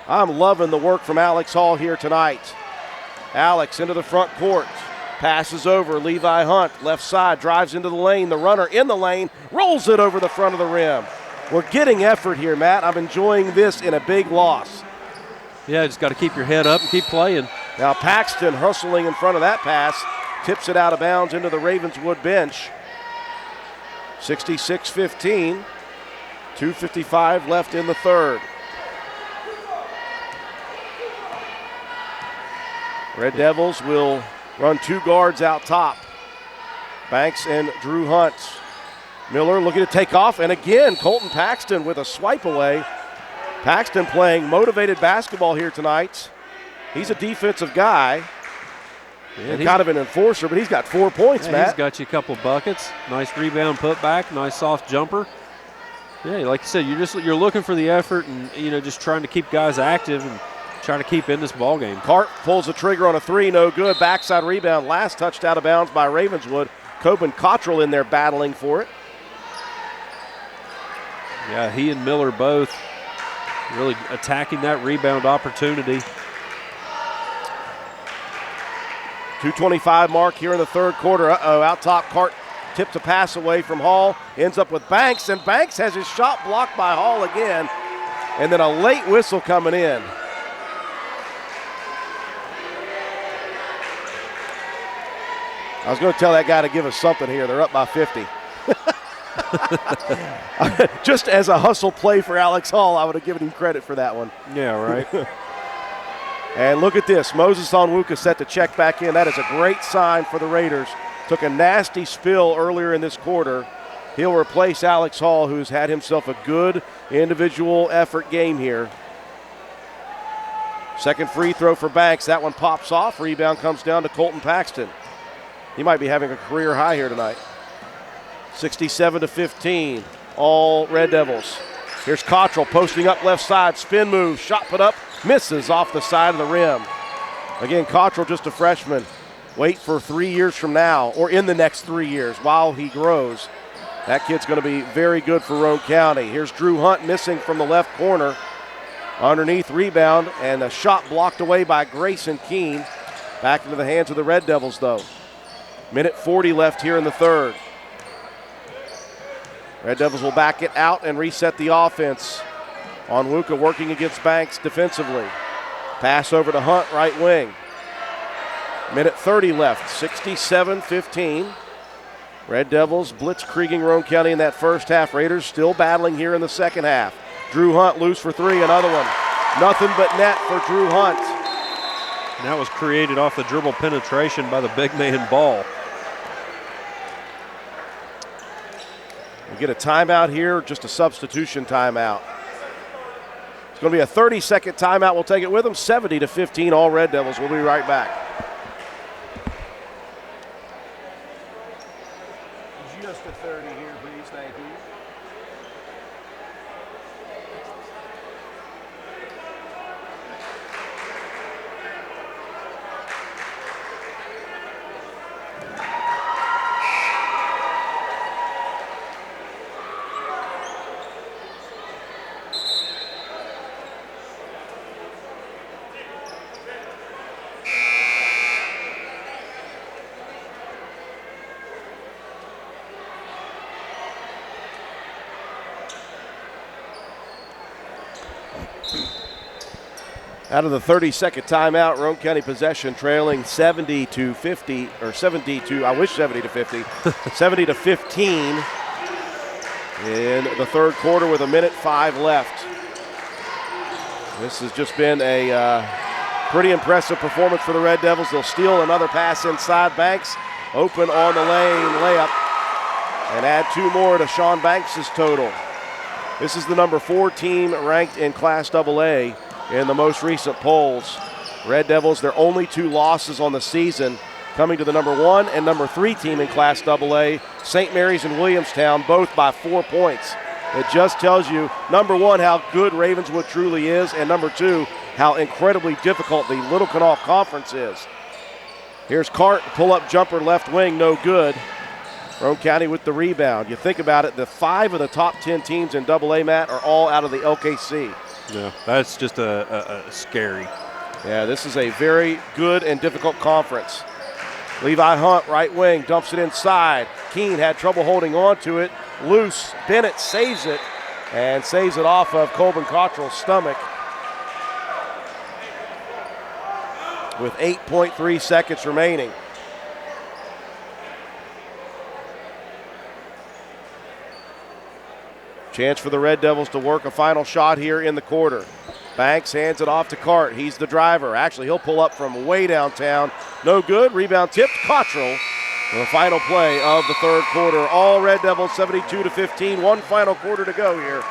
I'm loving the work from Alex Hall here tonight. Alex into the front court. Passes over. Levi Hunt, left side, drives into the lane. The runner in the lane, rolls it over the front of the rim. We're getting effort here, Matt. I'm enjoying this in a big loss. Yeah, just got to keep your head up and keep playing. Now Paxton hustling in front of that pass. Tips it out of bounds into the Ravenswood bench. 66-15. 2:55 left in the third. Red Devils will run two guards out top. Banks and Drew Hunt. Miller looking to take off, and again, Colton Paxton with a swipe away. Paxton playing motivated basketball here tonight. He's a defensive guy. And kind of an enforcer, but he's got 4 points, Matt. He's got you a couple buckets. Nice rebound, put back, nice soft jumper. Yeah, like you said, you're looking for the effort and just trying to keep guys active and trying to keep in this ball game. Cart pulls the trigger on a three, no good. Backside rebound, last touched out of bounds by Ravenswood. Coben Cottrell in there battling for it. Yeah, he and Miller both really attacking that rebound opportunity. 2:25 mark here in the third quarter. Out top, Cart tips a pass away from Hall. Ends up with Banks, and Banks has his shot blocked by Hall again. And then a late whistle coming in. I was going to tell that guy to give us something here. They're up by 50. Just as a hustle play for Alex Hall, I would have given him credit for that one. Yeah, right. And look at this. Moses Onwuka set to check back in. That is a great sign for the Raiders. Took a nasty spill earlier in this quarter. He'll replace Alex Hall, who's had himself a good individual effort game here. Second free throw for Banks. That one pops off. Rebound comes down to Colton Paxton. He might be having a career high here tonight. 67-15, all Red Devils. Here's Cottrell posting up left side, spin move, shot put up, misses off the side of the rim. Again, Cottrell just a freshman. Wait for 3 years from now, or in the next 3 years while he grows. That kid's going to be very good for Roane County. Here's Drew Hunt missing from the left corner. Underneath rebound, and a shot blocked away by Grayson Keene. Back into the hands of the Red Devils, though. Minute 40 left here in the third. Red Devils will back it out and reset the offense. Onwuka working against Banks defensively. Pass over to Hunt, right wing. Minute 30 left, 67-15. Red Devils blitzkrieging Roane County in that first half. Raiders still battling here in the second half. Drew Hunt loose for three, another one. Nothing but net for Drew Hunt. And that was created off the dribble penetration by the big man Ball. We get a timeout here, just a substitution timeout. It's going to be a 30-second timeout. We'll take it with them. 70-15, all Red Devils. We'll be right back. Just a 30 here, please. Thank you. Out of the 30-second timeout, Roane County possession trailing 70-50, or 70 I wish 70-50, 70-15 in the third quarter with a minute 5 left. This has just been a pretty impressive performance for the Red Devils. They'll steal another pass inside. Banks open on the lane, layup, and add two more to Sean Banks' total. This is the number 4 team ranked in Class AA. In the most recent polls. Red Devils, their only 2 losses on the season, coming to the number 1 and number 3 team in Class AA, St. Mary's and Williamstown, both by 4 points. It just tells you, number 1, how good Ravenswood truly is, and number 2, how incredibly difficult the Little Kanawha Conference is. Here's Cart, pull-up jumper left wing, no good. Roane County with the rebound. You think about it, the 5 of the top 10 teams in AA, Matt, are all out of the LKC. Yeah, that's just a scary. Yeah, this is a very good and difficult conference. Levi Hunt, right wing, dumps it inside. Keene had trouble holding on to it. Loose, Bennett saves it, and saves it off of Colben Cottrell's stomach. With 8.3 seconds remaining. Chance for the Red Devils to work a final shot here in the quarter. Banks hands it off to Cart. He's the driver. Actually, he'll pull up from way downtown. No good. Rebound tipped. Cottrell for the final play of the third quarter. All Red Devils 72-15. One final quarter to go here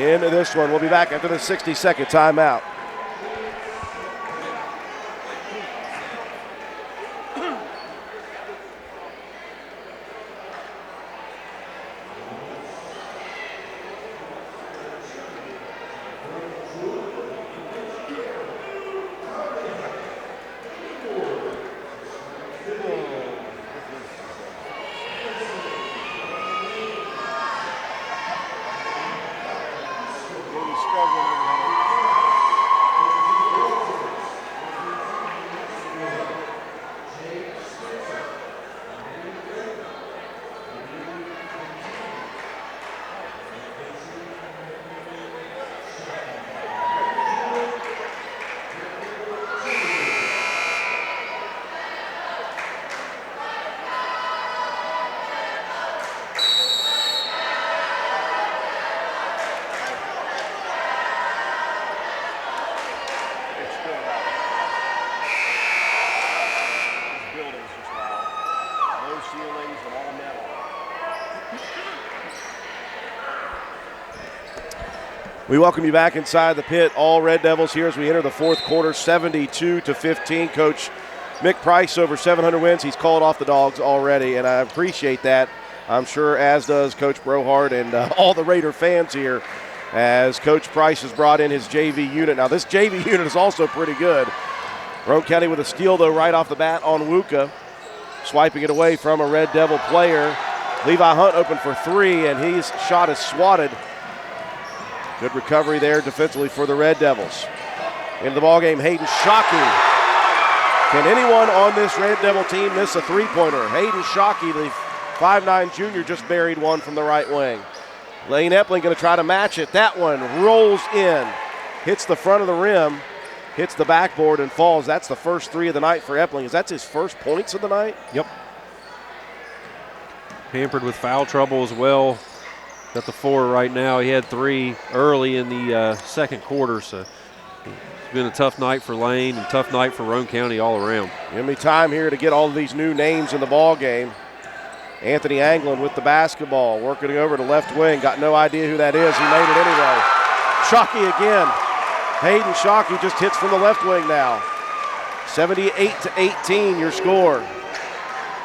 in this one. We'll be back after the 60-second timeout. We welcome you back inside the pit. All Red Devils here as we enter the fourth quarter, 72-15. Coach Mick Price over 700 wins. He's called off the Dogs already, and I appreciate that. I'm sure as does Coach Brohart and all the Raider fans here as Coach Price has brought in his JV unit. Now, this JV unit is also pretty good. Roane County with a steal, though, right off the bat on Wuka. Swiping it away from a Red Devil player. Levi Hunt open for three, and his shot is swatted. Good recovery there defensively for the Red Devils. Into the ballgame, Hayden Shockey. Can anyone on this Red Devil team miss a three-pointer? Hayden Shockey, the 5'9 junior, just buried one from the right wing. Lane Epling going to try to match it. That one rolls in, hits the front of the rim, hits the backboard and falls. That's the first three of the night for Epling. Is that his first points of the night? Yep. Hampered with foul trouble as well. Got the 4 right now. He had 3 early in the second quarter, so it's been a tough night for Lane and tough night for Roane County all around. Give me time here to get all of these new names in the ball game. Anthony Anglin with the basketball, working over to left wing. Got no idea who that is. He made it anyway. Shockey again. Hayden Shockey just hits from the left wing now. 78-18 your score.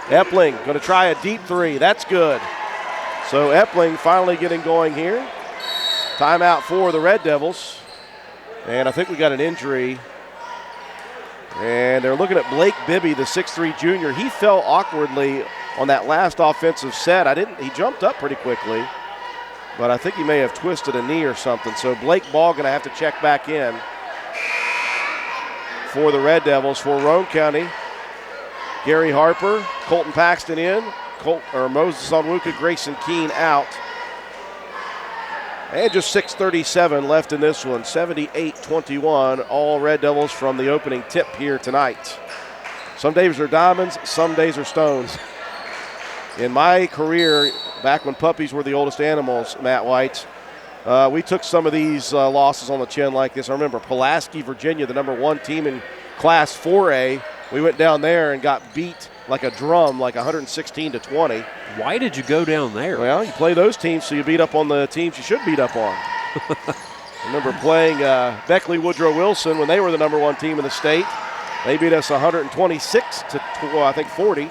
Epling going to try a deep three. That's good. So Epling finally getting going here. Timeout for the Red Devils. And I think we got an injury. And they're looking at Blake Bibby, the 6'3 junior. He fell awkwardly on that last offensive set. He jumped up pretty quickly, but I think he may have twisted a knee or something. So Blake Ball going to have to check back in for the Red Devils. For Roane County, Gary Harper, Colton Paxton in. Moses Onwuka, Grayson Keene out. And just 6:37 left in this one. 78-21. All Red Devils from the opening tip here tonight. Some days are diamonds, some days are stones. In my career, back when puppies were the oldest animals, Matt White, we took some of these losses on the chin like this. I remember Pulaski, Virginia, the #1 team in Class 4A. We went down there and got beat like a drum, like 116-20. Why did you go down there? Well, you play those teams so you beat up on the teams you should beat up on. I remember playing Beckley Woodrow Wilson when they were the #1 team in the state. They beat us 126-40.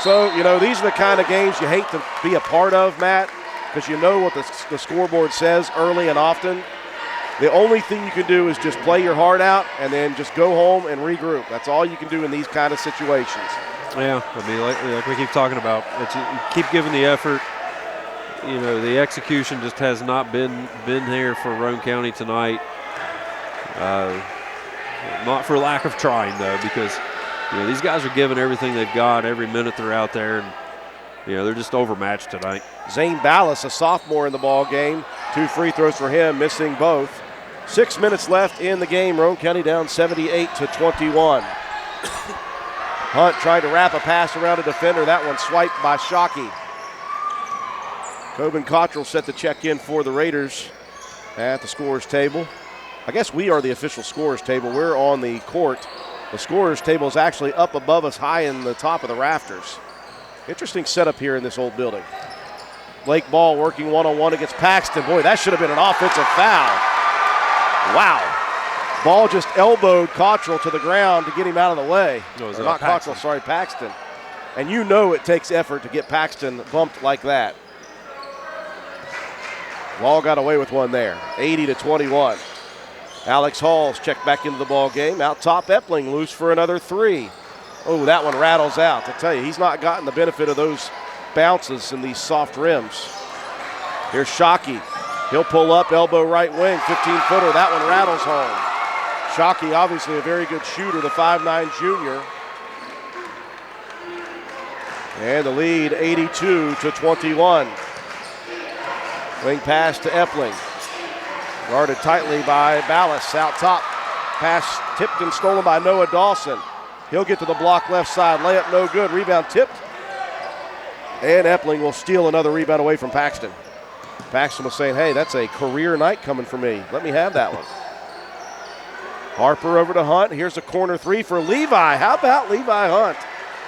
So, these are the kind of games you hate to be a part of, Matt, because you know what the scoreboard says early and often. The only thing you can do is just play your heart out and then just go home and regroup. That's all you can do in these kind of situations. Yeah, I mean, like we keep talking about, you keep giving the effort. The execution just has not been here for Roane County tonight. Not for lack of trying, though, because these guys are giving everything they've got every minute they're out there, and they're just overmatched tonight. Zane Ballas, a sophomore in the ball game. 2 free throws for him, missing both. 6 minutes left in the game. Roane County down 78-21. Hunt tried to wrap a pass around a defender. That one swiped by Shockey. Coben Cottrell set the check in for the Raiders at the scorer's table. I guess we are the official scorer's table. We're on the court. The scorer's table is actually up above us, high in the top of the rafters. Interesting setup here in this old building. Blake Ball working one-on-one against Paxton. Boy, that should have been an offensive foul. Wow. Ball just elbowed Cottrell to the ground to get him out of the way. No, or not Cottrell, sorry, Paxton. And you know it takes effort to get Paxton bumped like that. Ball got away with one there, 80-21. Alex Hall's checked back into the ball game. Out top, Epling loose for another three. Oh, that one rattles out. I tell you, he's not gotten the benefit of those bounces in these soft rims. Here's Shockey. He'll pull up, elbow right wing, 15-footer. That one rattles home. Shockey, obviously a very good shooter, the 5'9 junior. And the lead, 82-21. Wing pass to Epling. Guarded tightly by Ballas out top. Pass tipped and stolen by Noah Dawson. He'll get to the block left side. Layup no good. Rebound tipped. And Epling will steal another rebound away from Paxton. Paxton was saying, hey, that's a career night coming for me. Let me have that one. Harper over to Hunt. Here's a corner three for Levi. How about Levi Hunt?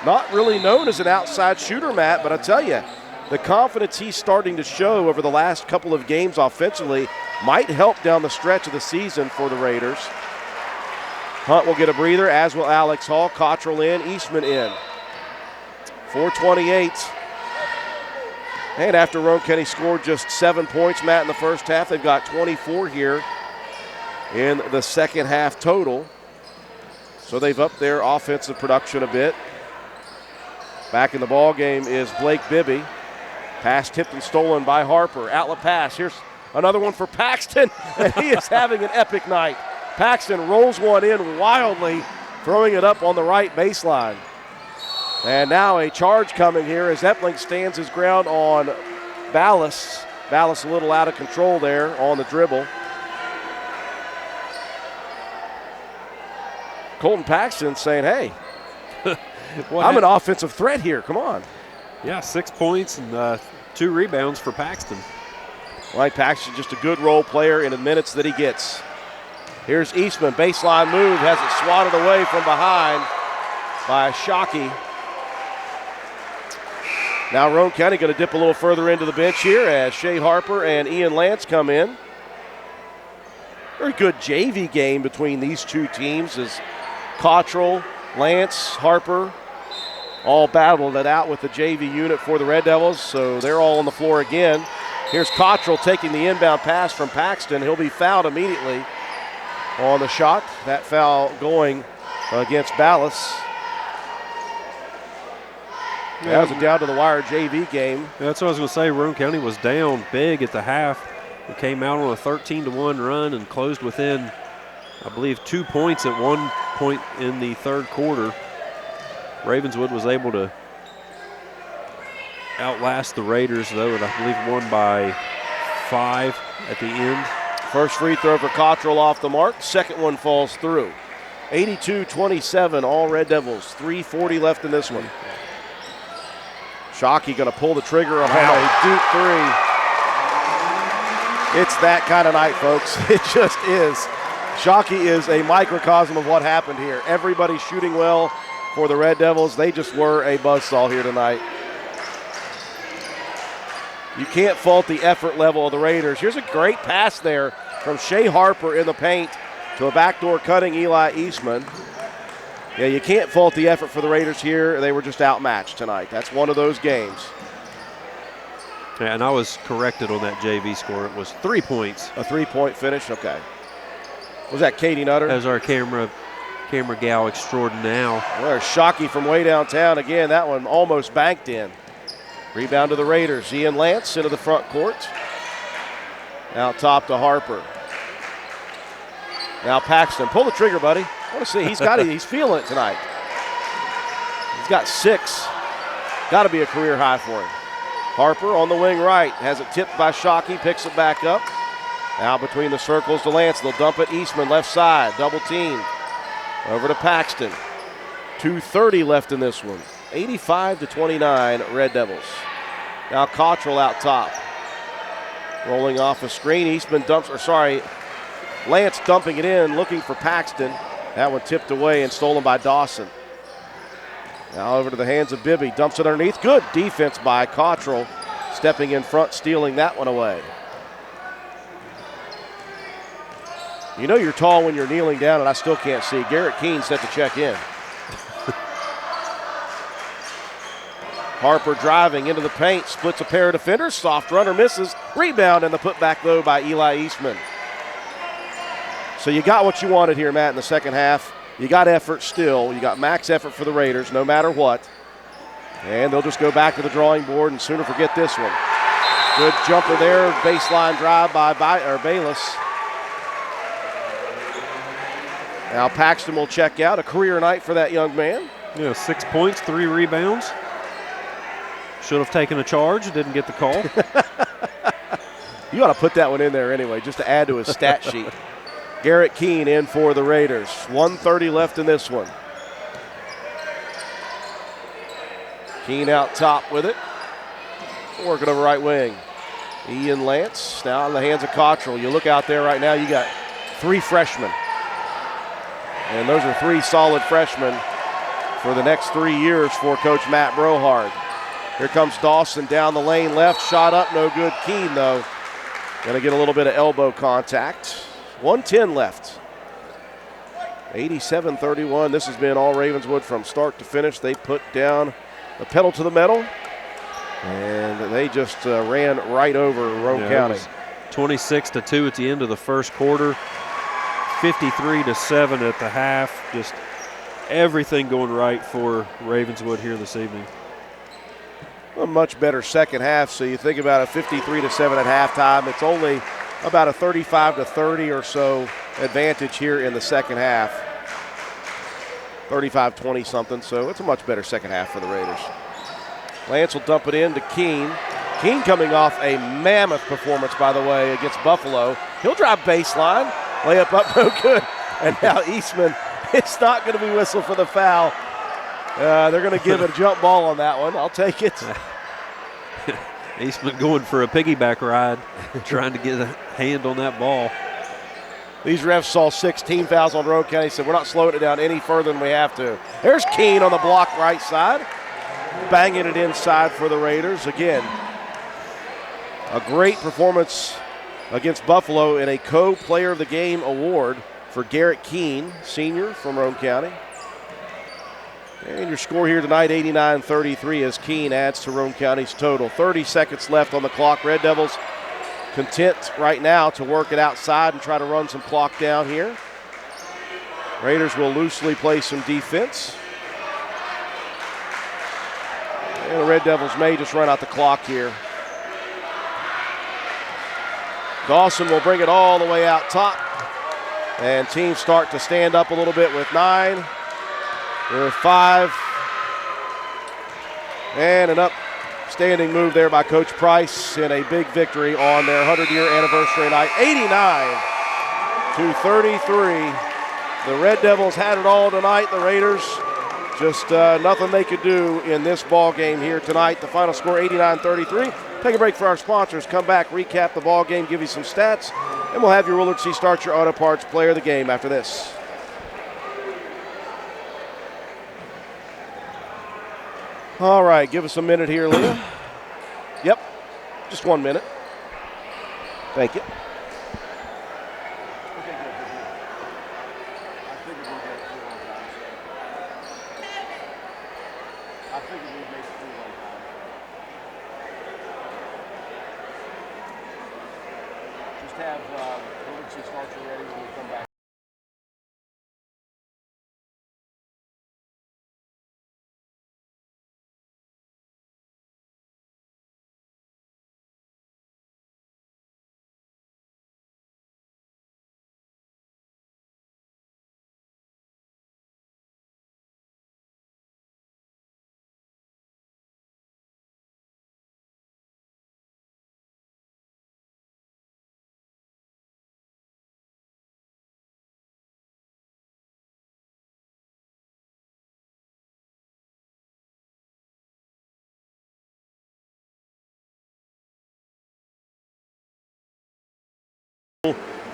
Not really known as an outside shooter, Matt, but I tell you, the confidence he's starting to show over the last couple of games offensively might help down the stretch of the season for the Raiders. Hunt will get a breather, as will Alex Hall. Cottrell in, Eastman in. 4:28. And after Roane County scored just 7 points, Matt, in the first half, they've got 24 here in the second half total. So they've upped their offensive production a bit. Back in the ball game is Blake Bibby. Pass tipped and stolen by Harper. Outlet pass. Here's another one for Paxton, and he is having an epic night. Paxton rolls one in wildly, throwing it up on the right baseline. And now a charge coming here as Epling stands his ground on Ballas. Ballas a little out of control there on the dribble. Colton Paxton saying, hey, I'm an offensive threat here. Come on. Yeah, 6 points and 2 rebounds for Paxton. Right, Paxton just a good role player in the minutes that he gets. Here's Eastman, baseline move, has it swatted away from behind by Shockey. Now Roane County going to dip a little further into the bench here as Shea Harper and Ian Lance come in. Very good JV game between these two teams as Cottrell, Lance, Harper all battled it out with the JV unit for the Red Devils, so they're all on the floor again. Here's Cottrell taking the inbound pass from Paxton. He'll be fouled immediately on the shot. That foul going against Ballas. That was a down-to-the-wire JV game. That's what I was going to say. Roane County was down big at the half. We came out on a 13-1 run and closed within, I believe, 2 points at one point in the third quarter. Ravenswood was able to outlast the Raiders, though, and I believe won by 5 at the end. First free throw for Cottrell off the mark. Second one falls through. 82-27, all Red Devils. 3:40 left in this one. Shockey going to pull the trigger on a Duke three. It's that kind of night, folks. It just is. Shockey is a microcosm of what happened here. Everybody shooting well for the Red Devils. They just were a buzzsaw here tonight. You can't fault the effort level of the Raiders. Here's a great pass there from Shea Harper in the paint to a backdoor cutting Eli Eastman. Yeah, you can't fault the effort for the Raiders here. They were just outmatched tonight. That's one of those games. Yeah, and I was corrected on that JV score. It was 3 points. A 3-point finish? Okay. Was that Katie Nutter? As our camera gal extraordinaire. There's Shockey from way downtown. Again, that one almost banked in. Rebound to the Raiders. Ian Lance into the front court. Out top to Harper. Now Paxton. Pull the trigger, buddy. I want to see. He's got it. He's feeling it tonight. He's got 6. Got to be a career high for him. Harper on the wing right. Has it tipped by Shockey. Picks it back up. Now between the circles to Lance. They'll dump it. Eastman left side. Double teamed. Over to Paxton. 2:30 left in this one. 85-29 Red Devils. Now Cottrell out top. Rolling off a screen, Lance dumping it in, looking for Paxton. That one tipped away and stolen by Dawson. Now over to the hands of Bibby, dumps it underneath. Good defense by Cottrell, stepping in front, stealing that one away. You know you're tall when you're kneeling down, and I still can't see. Garrett Keene set to check in. Harper driving into the paint, splits a pair of defenders. Soft runner misses. Rebound, and the putback, though, by Eli Eastman. So you got what you wanted here, Matt, in the second half. You got effort still. You got max effort for the Raiders, no matter what. And they'll just go back to the drawing board and sooner forget this one. Good jumper there. Baseline drive by Bayless. Now Paxton will check out. A career night for that young man. Yeah, 6 points, 3 rebounds. Should have taken a charge, didn't get the call. You ought to put that one in there anyway, just to add to his stat sheet. Garrett Keene in for the Raiders. 1:30 left in this one. Keene out top with it. Working over right wing. Ian Lance now in the hands of Cottrell. You look out there right now, you got 3 freshmen. And those are 3 solid freshmen for the next 3 years for Coach Matt Brohard. Here comes Dawson down the lane left. Shot up, no good. Keene, though, going to get a little bit of elbow contact. 1:10 left. 87-31. This has been all Ravenswood from start to finish. They put down the pedal to the metal, and they just ran right over Roane County. 26-2 at the end of the first quarter. 53-7 at the half. Just everything going right for Ravenswood here this evening. A much better second half. So you think about a 53-7 at halftime. It's only about a 35-30 or so advantage here in the second half. 35-20 something. So it's a much better second half for the Raiders. Lance will dump it in to Keene. Keene coming off a mammoth performance, by the way, against Buffalo. He'll drive baseline. Layup up, no good. And now Eastman, it's not going to be whistled for the foul. They're going to give a jump ball on that one. I'll take it. Eastman going for a piggyback ride, trying to get a hand on that ball. These refs saw 6 team fouls on Roane County, said we're not slowing it down any further than we have to. There's Keene on the block right side, banging it inside for the Raiders. Again, a great performance against Buffalo in a co-player of the game award for Garrett Keene, senior from Roane County. And your score here tonight, 89-33, as Keene adds to Roane County's total. 30 seconds left on the clock. Red Devils content right now to work it outside and try to run some clock down here. Raiders will loosely play some defense. And the Red Devils may just run out the clock here. Dawson will bring it all the way out top. And teams start to stand up a little bit with 9. With 5. And an upstanding move there by Coach Price in a big victory on their 100-year anniversary night. 89-33. The Red Devils had it all tonight. The Raiders, just nothing they could do in this ball game here tonight. The final score, 89-33. Take a break for our sponsors. Come back, recap the ball game, give you some stats, and we'll have your Willard C. Starcher Auto Parts player of the game after this. All right, give us a minute here, Leah. Yep, just 1 minute. Thank you. Just have Willard C. Starcher ready when we come back.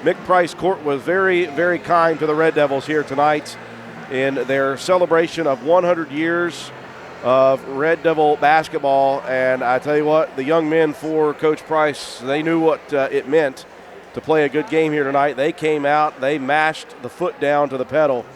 Mick Price Court was very, very kind to the Red Devils here tonight in their celebration of 100 years of Red Devil basketball. And I tell you what, the young men for Coach Price, they knew what it meant to play a good game here tonight. They came out, they mashed the foot down to the pedal,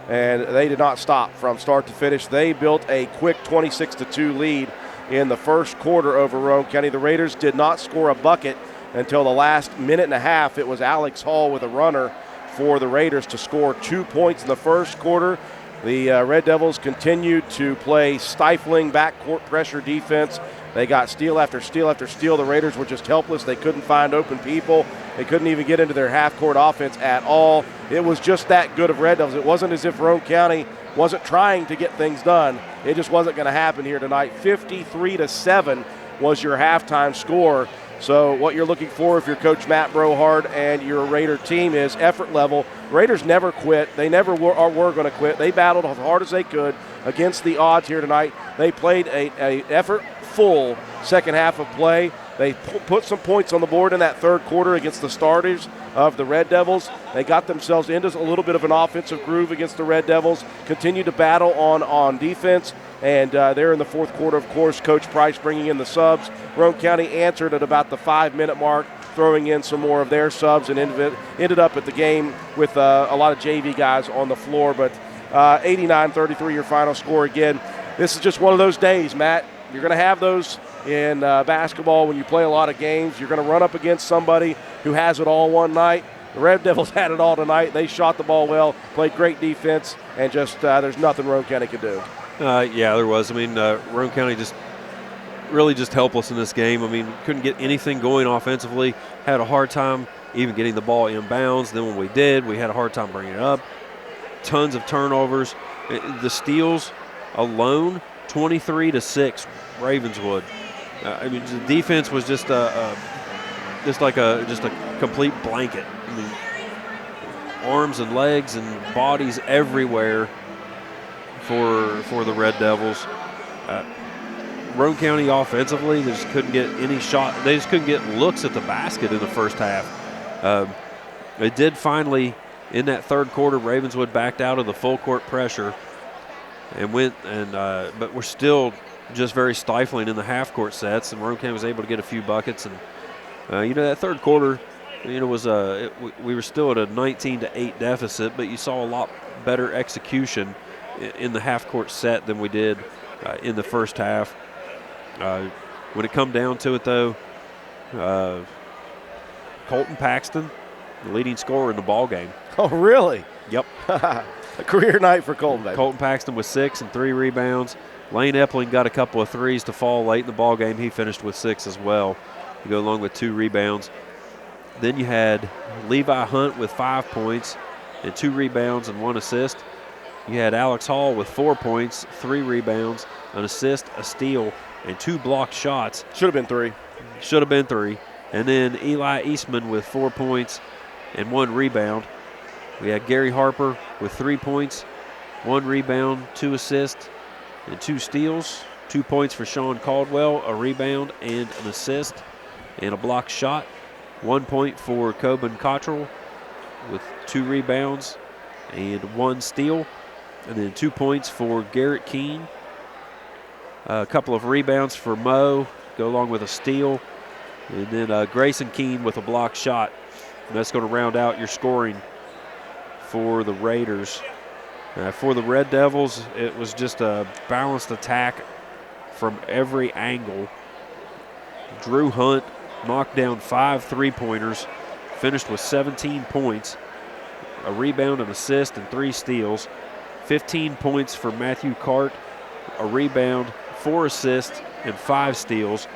and they did not stop from start to finish. They built a quick 26-2 lead in the first quarter over Roane County. The Raiders did not score a bucket until the last minute and a half. It was Alex Hall with a runner for the Raiders to score 2 points in the first quarter. The Red Devils continued to play stifling backcourt pressure defense. They got steal after steal after steal. The Raiders were just helpless. They couldn't find open people. They couldn't even get into their half-court offense at all. It was just that good of Red Devils. It wasn't as if Roane County wasn't trying to get things done. It just wasn't going to happen here tonight. 53-7 was your halftime score. So what you're looking for if you're Coach Matt Brohard and your Raider team is effort level. Raiders never quit. They never were going to quit. They battled as hard as they could against the odds here tonight. They played a effort-full second half of play. They put some points on the board in that third quarter against the starters of the Red Devils. They got themselves into a little bit of an offensive groove against the Red Devils, continued to battle on defense, and there in the fourth quarter, of course, Coach Price bringing in the subs. Roane County answered at about the 5-minute mark, throwing in some more of their subs, and ended up at the game with a lot of JV guys on the floor. But 89-33 your final score again. This is just one of those days, Matt. You're going to have those in basketball when you play a lot of games. You're going to run up against somebody who has it all one night. The Red Devils had it all tonight. They shot the ball well, played great defense, and just there's nothing Roane County could do. Yeah, there was. I mean, Roane County just helpless in this game. I mean, couldn't get anything going offensively. Had a hard time even getting the ball inbounds. Then when we did, we had a hard time bringing it up. Tons of turnovers. The steals alone, 23-6, Ravenswood. I mean, the defense was just a complete blanket. I mean, arms and legs and bodies everywhere for the Red Devils. Roane County offensively, they just couldn't get any shot. They just couldn't get looks at the basket in the first half. It did finally, in that third quarter, Ravenswood backed out of the full court pressure and went but we're still just very stifling in the half court sets, and Roane County was able to get a few buckets. And that third quarter, was we were still at a 19-8 deficit, but you saw a lot better execution in the half court set than we did in the first half. When it come down to it, though, Colton Paxton, the leading scorer in the ball game. Oh, really? Yep. A career night for Colton. Baby. Colton Paxton with 6 and 3 rebounds. Lane Epling got a couple of threes to fall late in the ball game. He finished with 6 as well, to go along with 2 rebounds. Then you had Levi Hunt with 5 points and 2 rebounds and 1 assist. You had Alex Hall with 4 points, 3 rebounds, an assist, a steal, and 2 blocked shots. Should have been 3. Should have been 3. And then Eli Eastman with 4 points and 1 rebound. We had Gary Harper with 3 points, 1 rebound, 2 assists, and 2 steals. 2 points for Sean Caldwell, a rebound and an assist, and a blocked shot. 1 point for Coben Cottrell with 2 rebounds and 1 steal. And then 2 points for Garrett Keene. A couple of rebounds for Mo, go along with a steal. And then Grayson Keene with a blocked shot. And that's going to round out your scoring for the Raiders. For the Red Devils, it was just a balanced attack from every angle. Drew Hunt knocked down 5 3-pointers, finished with 17 points, a rebound, an assist, and 3 steals. 15 points for Matthew Cart, a rebound, 4 assists, and 5 steals.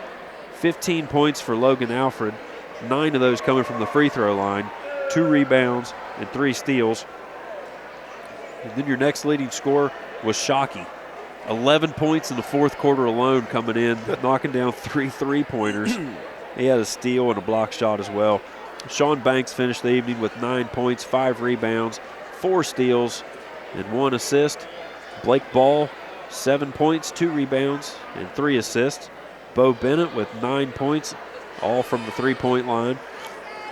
15 points for Logan Alfred, 9 of those coming from the free throw line, 2 rebounds, and 3 steals. And then your next leading scorer was Shockey. 11 points in the fourth quarter alone coming in, knocking down 3 3-pointers. He had a steal and a block shot as well. Sean Banks finished the evening with 9 points, 5 rebounds, 4 steals, and 1 assist. Blake Ball, 7 points, 2 rebounds, and 3 assists. Bo Bennett with 9 points, all from the 3-point line.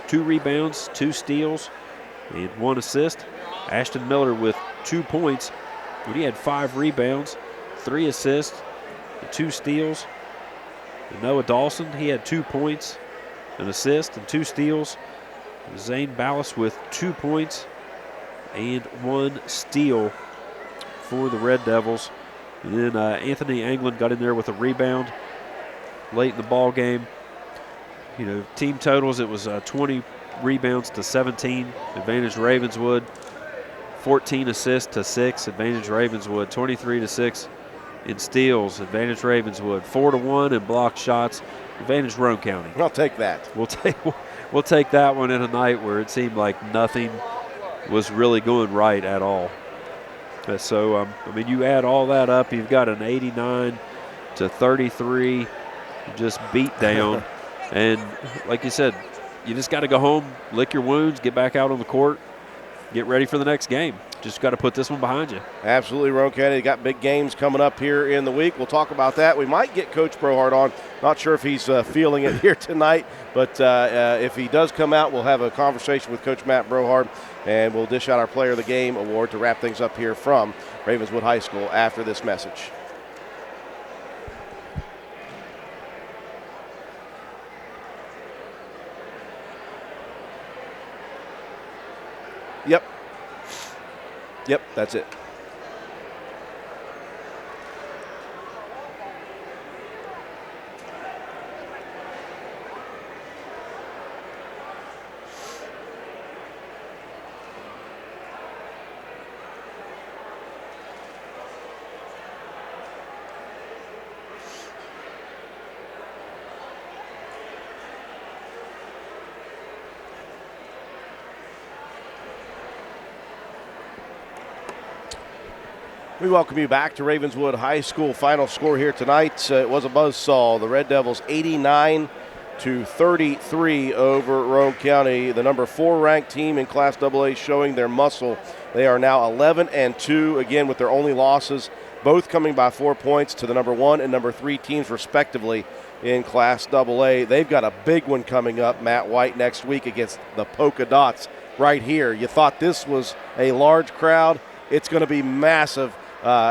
2 rebounds, 2 steals, and 1 assist. Ashton Miller with 2 points, but he had 5 rebounds, 3 assists, and 2 steals. And Noah Dawson, he had 2 points, an assist, and 2 steals. Zane Ballas with 2 points and 1 steal for the Red Devils. And then Anthony Anglin got in there with a rebound late in the ball game. Team totals, it was 20 rebounds to 17, advantage Ravenswood. 14 assists to 6, advantage Ravenswood. 23 to 6 in steals, advantage Ravenswood. 4 to 1 in blocked shots, advantage Roane County. I'll take that. We'll take that one in a night where it seemed like nothing was really going right at all. So, you add all that up, you've got an 89 to 33 just beat down. And like you said, you just got to go home, lick your wounds, get back out on the court, get ready for the next game. Just got to put this one behind you. Absolutely, Roane County got big games coming up here in the week. We'll talk about that. We might get Coach Brohart on. Not sure if he's feeling it here tonight, but if he does come out, we'll have a conversation with Coach Matt Brohart, and we'll dish out our Player of the Game award to wrap things up here from Ravenswood High School after this message. Yep, that's it. We welcome you back to Ravenswood High School. Final score here tonight, it was a buzzsaw. The Red Devils 89 to 33 over Roane County. The number 4 ranked team in Class AA showing their muscle. They are now 11-2, again with their only losses, both coming by 4 points to the number 1 and number 3 teams respectively in Class AA. They've got a big one coming up, Matt White, next week against the Polka Dots right here. You thought this was a large crowd. It's going to be massive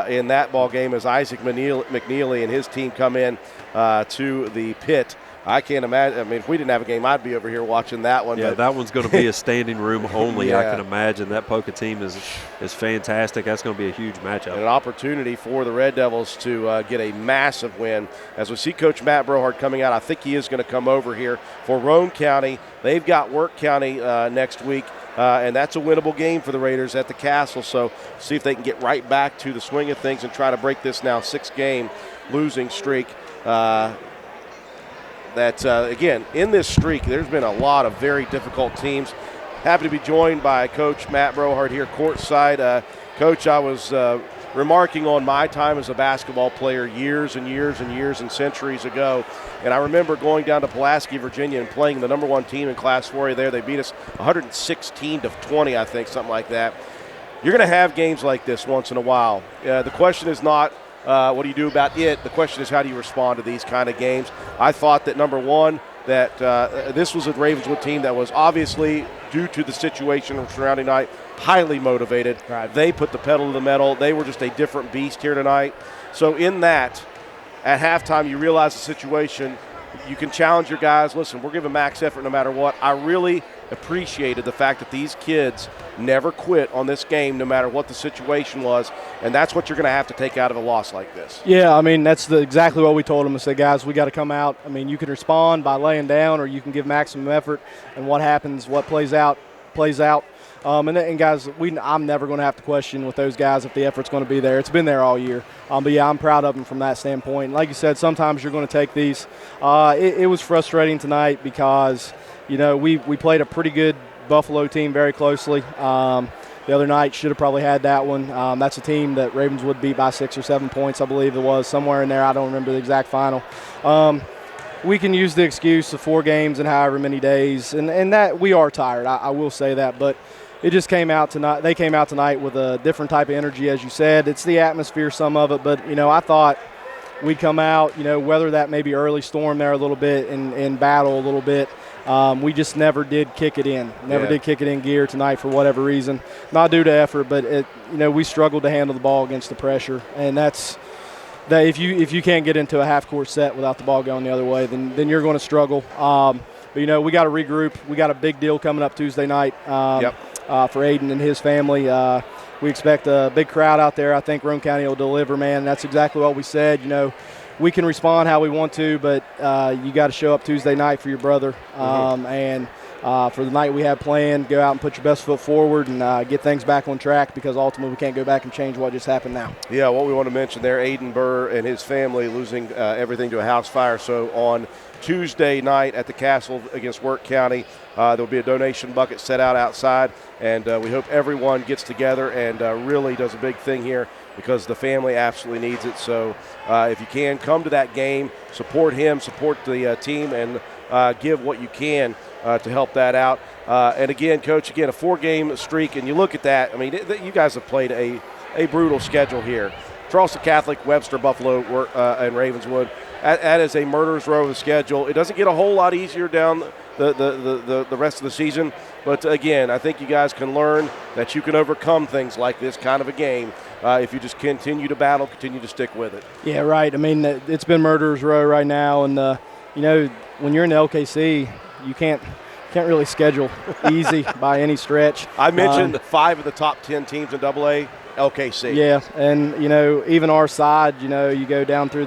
in that ball game as Isaac McNeely and his team come in to the pit. I can't imagine. If we didn't have a game, I'd be over here watching that one. Yeah, that one's going to be a standing room only. Yeah. I can imagine that Polka team is fantastic. That's going to be a huge matchup. And an opportunity for the Red Devils to get a massive win. As we see Coach Matt Brohart coming out, I think he is going to come over here for Roane County. They've got Work County next week. And that's a winnable game for the Raiders at the Castle. So see if they can get right back to the swing of things and try to break this now 6-game losing streak. Again, in this streak, there's been a lot of very difficult teams. Happy to be joined by Coach Matt Brohart here courtside. Coach, I was remarking on my time as a basketball player years and years and years and centuries ago. And I remember going down to Pulaski, Virginia, and playing the number 1 team in Class 4A there. They beat us 116 to 20, I think, something like that. You're going to have games like this once in a while. The question is not what do you do about it. The question is how do you respond to these kind of games. I thought that, number 1, that this was a Ravenswood team that was obviously, due to the situation surrounding night, highly motivated. Right. They put the pedal to the metal. They were just a different beast here tonight. So in that, at halftime, you realize the situation. You can challenge your guys. Listen, we're giving max effort no matter what. I really appreciated the fact that these kids never quit on this game no matter what the situation was, and that's what you're going to have to take out of a loss like this. Yeah, that's exactly what we told them. I said, guys, we got to come out. You can respond by laying down, or you can give maximum effort, and what happens, what plays out, plays out. And guys, I'm never going to have to question with those guys if the effort's going to be there. It's been there all year. But, yeah, I'm proud of them from that standpoint. Like you said, sometimes you're going to take these. It was frustrating tonight because, we played a pretty good Buffalo team very closely. The other night should have probably had that one. That's a team that Ravenswood beat by 6 or 7 points, I believe it was, somewhere in there. I don't remember the exact final. We can use the excuse of 4 games in however many days, and that we are tired. I will say that, but it just came out tonight. They came out tonight with a different type of energy, as you said. It's the atmosphere, some of it, but I thought we'd come out, weather that maybe early storm there a little bit and battle a little bit. We just never did kick it in. Never did kick it in gear tonight for whatever reason. Not due to effort, but we struggled to handle the ball against the pressure, and that's that. If you can't get into a half-court set without the ball going the other way, then you're going to struggle. But we got to regroup. We got a big deal coming up Tuesday night for Aiden and his family. We expect a big crowd out there. I think Roane County will deliver, man. That's exactly what we said. We can respond how we want to, but you got to show up Tuesday night for your brother. And for the night we have planned, go out and put your best foot forward and get things back on track, because ultimately we can't go back and change what just happened now. Yeah, what we want to mention there, Aiden Burr and his family losing everything to a house fire. So on Tuesday night at the Castle against Work County, there will be a donation bucket set out outside, and we hope everyone gets together and really does a big thing here, because the family absolutely needs it. So if you can, come to that game, support him, support the team, and give what you can to help that out. And again, Coach, a 4-game streak, and you look at that, I mean, you guys have played a brutal schedule here. Charleston Catholic, Webster, Buffalo, and Ravenswood. That is a murderer's row of the schedule. It doesn't get a whole lot easier down the rest of the season. But, again, I think you guys can learn that you can overcome things like this kind of a game if you just continue to battle, continue to stick with it. Yeah, right. I mean, it's been murderer's row right now. And, when you're in the LKC, you can't really schedule easy by any stretch. I mentioned 5 of the top 10 teams in AA. LKC. Yeah, and, even our side, you go down through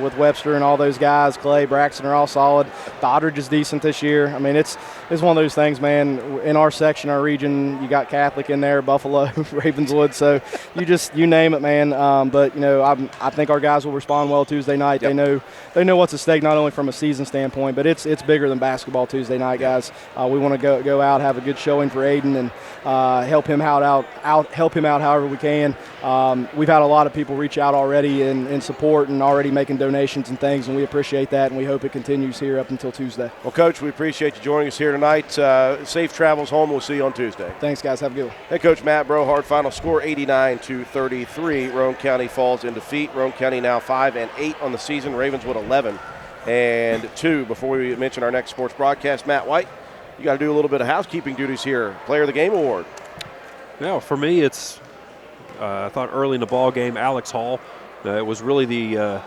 with Webster and all those guys, Clay, Braxton are all solid. Doddridge is decent this year. I mean, it's one of those things, man. In our section, our region, you got Catholic in there, Buffalo, Ravenswood, so you name it, man. But, I think our guys will respond well Tuesday night. Yep. They know what's at stake, not only from a season standpoint, but it's bigger than basketball Tuesday night, guys. We want to go out, have a good showing for Aiden, and help him out however we can. We've had a lot of people reach out already in support and already making donations and things, and we appreciate that, and we hope it continues here up until Tuesday. Well, Coach, we appreciate you joining us here tonight. Safe travels home. We'll see you on Tuesday. Thanks, guys. Have a good one. Hey, Coach Matt Brohard, final score 89-33. Roane County falls in defeat. Roane County now 5-8 on the season. Ravenswood 11-2. Before we mention our next sports broadcast, Matt White, you got to do a little bit of housekeeping duties here. Player of the Game award. Yeah, for me, it's I thought early in the ball game, Alex Hall was really the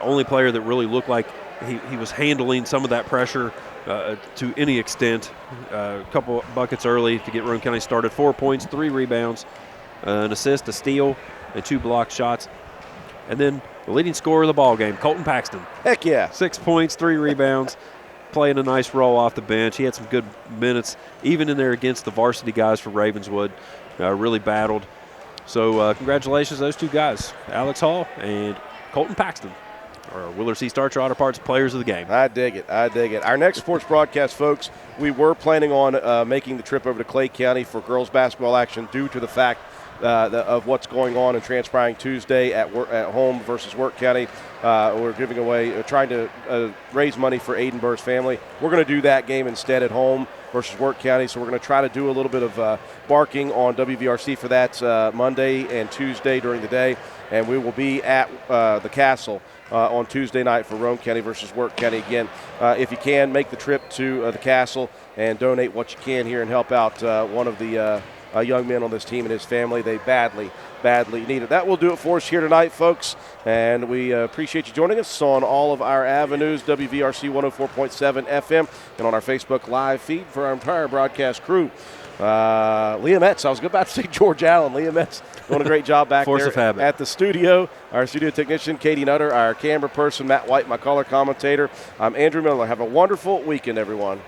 only player that really looked like he was handling some of that pressure to any extent. A couple buckets early to get Roane County started. 4 points, 3 rebounds, an assist, a steal, and 2 blocked shots. And then the leading scorer of the ball game, Colton Paxton. Heck yeah. 6 points, 3 rebounds, playing a nice role off the bench. He had some good minutes, even in there against the varsity guys for Ravenswood. Really battled. So congratulations to those 2 guys, Alex Hall and Colton Paxton, our Willard C. Starcher Auto Parts players of the game. I dig it. Our next sports broadcast, folks, we were planning on making the trip over to Clay County for girls basketball action due to the fact of what's going on and transpiring Tuesday at home versus Work County. We're giving away, trying to raise money for Aiden Burr's family. We're going to do that game instead at home versus Work County, so we're going to try to do a little bit of barking on WVRC for that Monday and Tuesday during the day, and we will be at the Castle on Tuesday night for Roane County versus Work County. Again, if you can, make the trip to the Castle and donate what you can here and help out one of the young men on this team and his family. They badly need it. That will do it for us here tonight, folks, and we appreciate you joining us on all of our avenues, WVRC 104.7 FM, and on our Facebook live feed for our entire broadcast crew. Leah Metz, I was about to say George Allen. Leah Metz doing a great job back there at the studio. Our studio technician, Katie Nutter, our camera person, Matt White, my color commentator. I'm Andrew Miller. Have a wonderful weekend, everyone.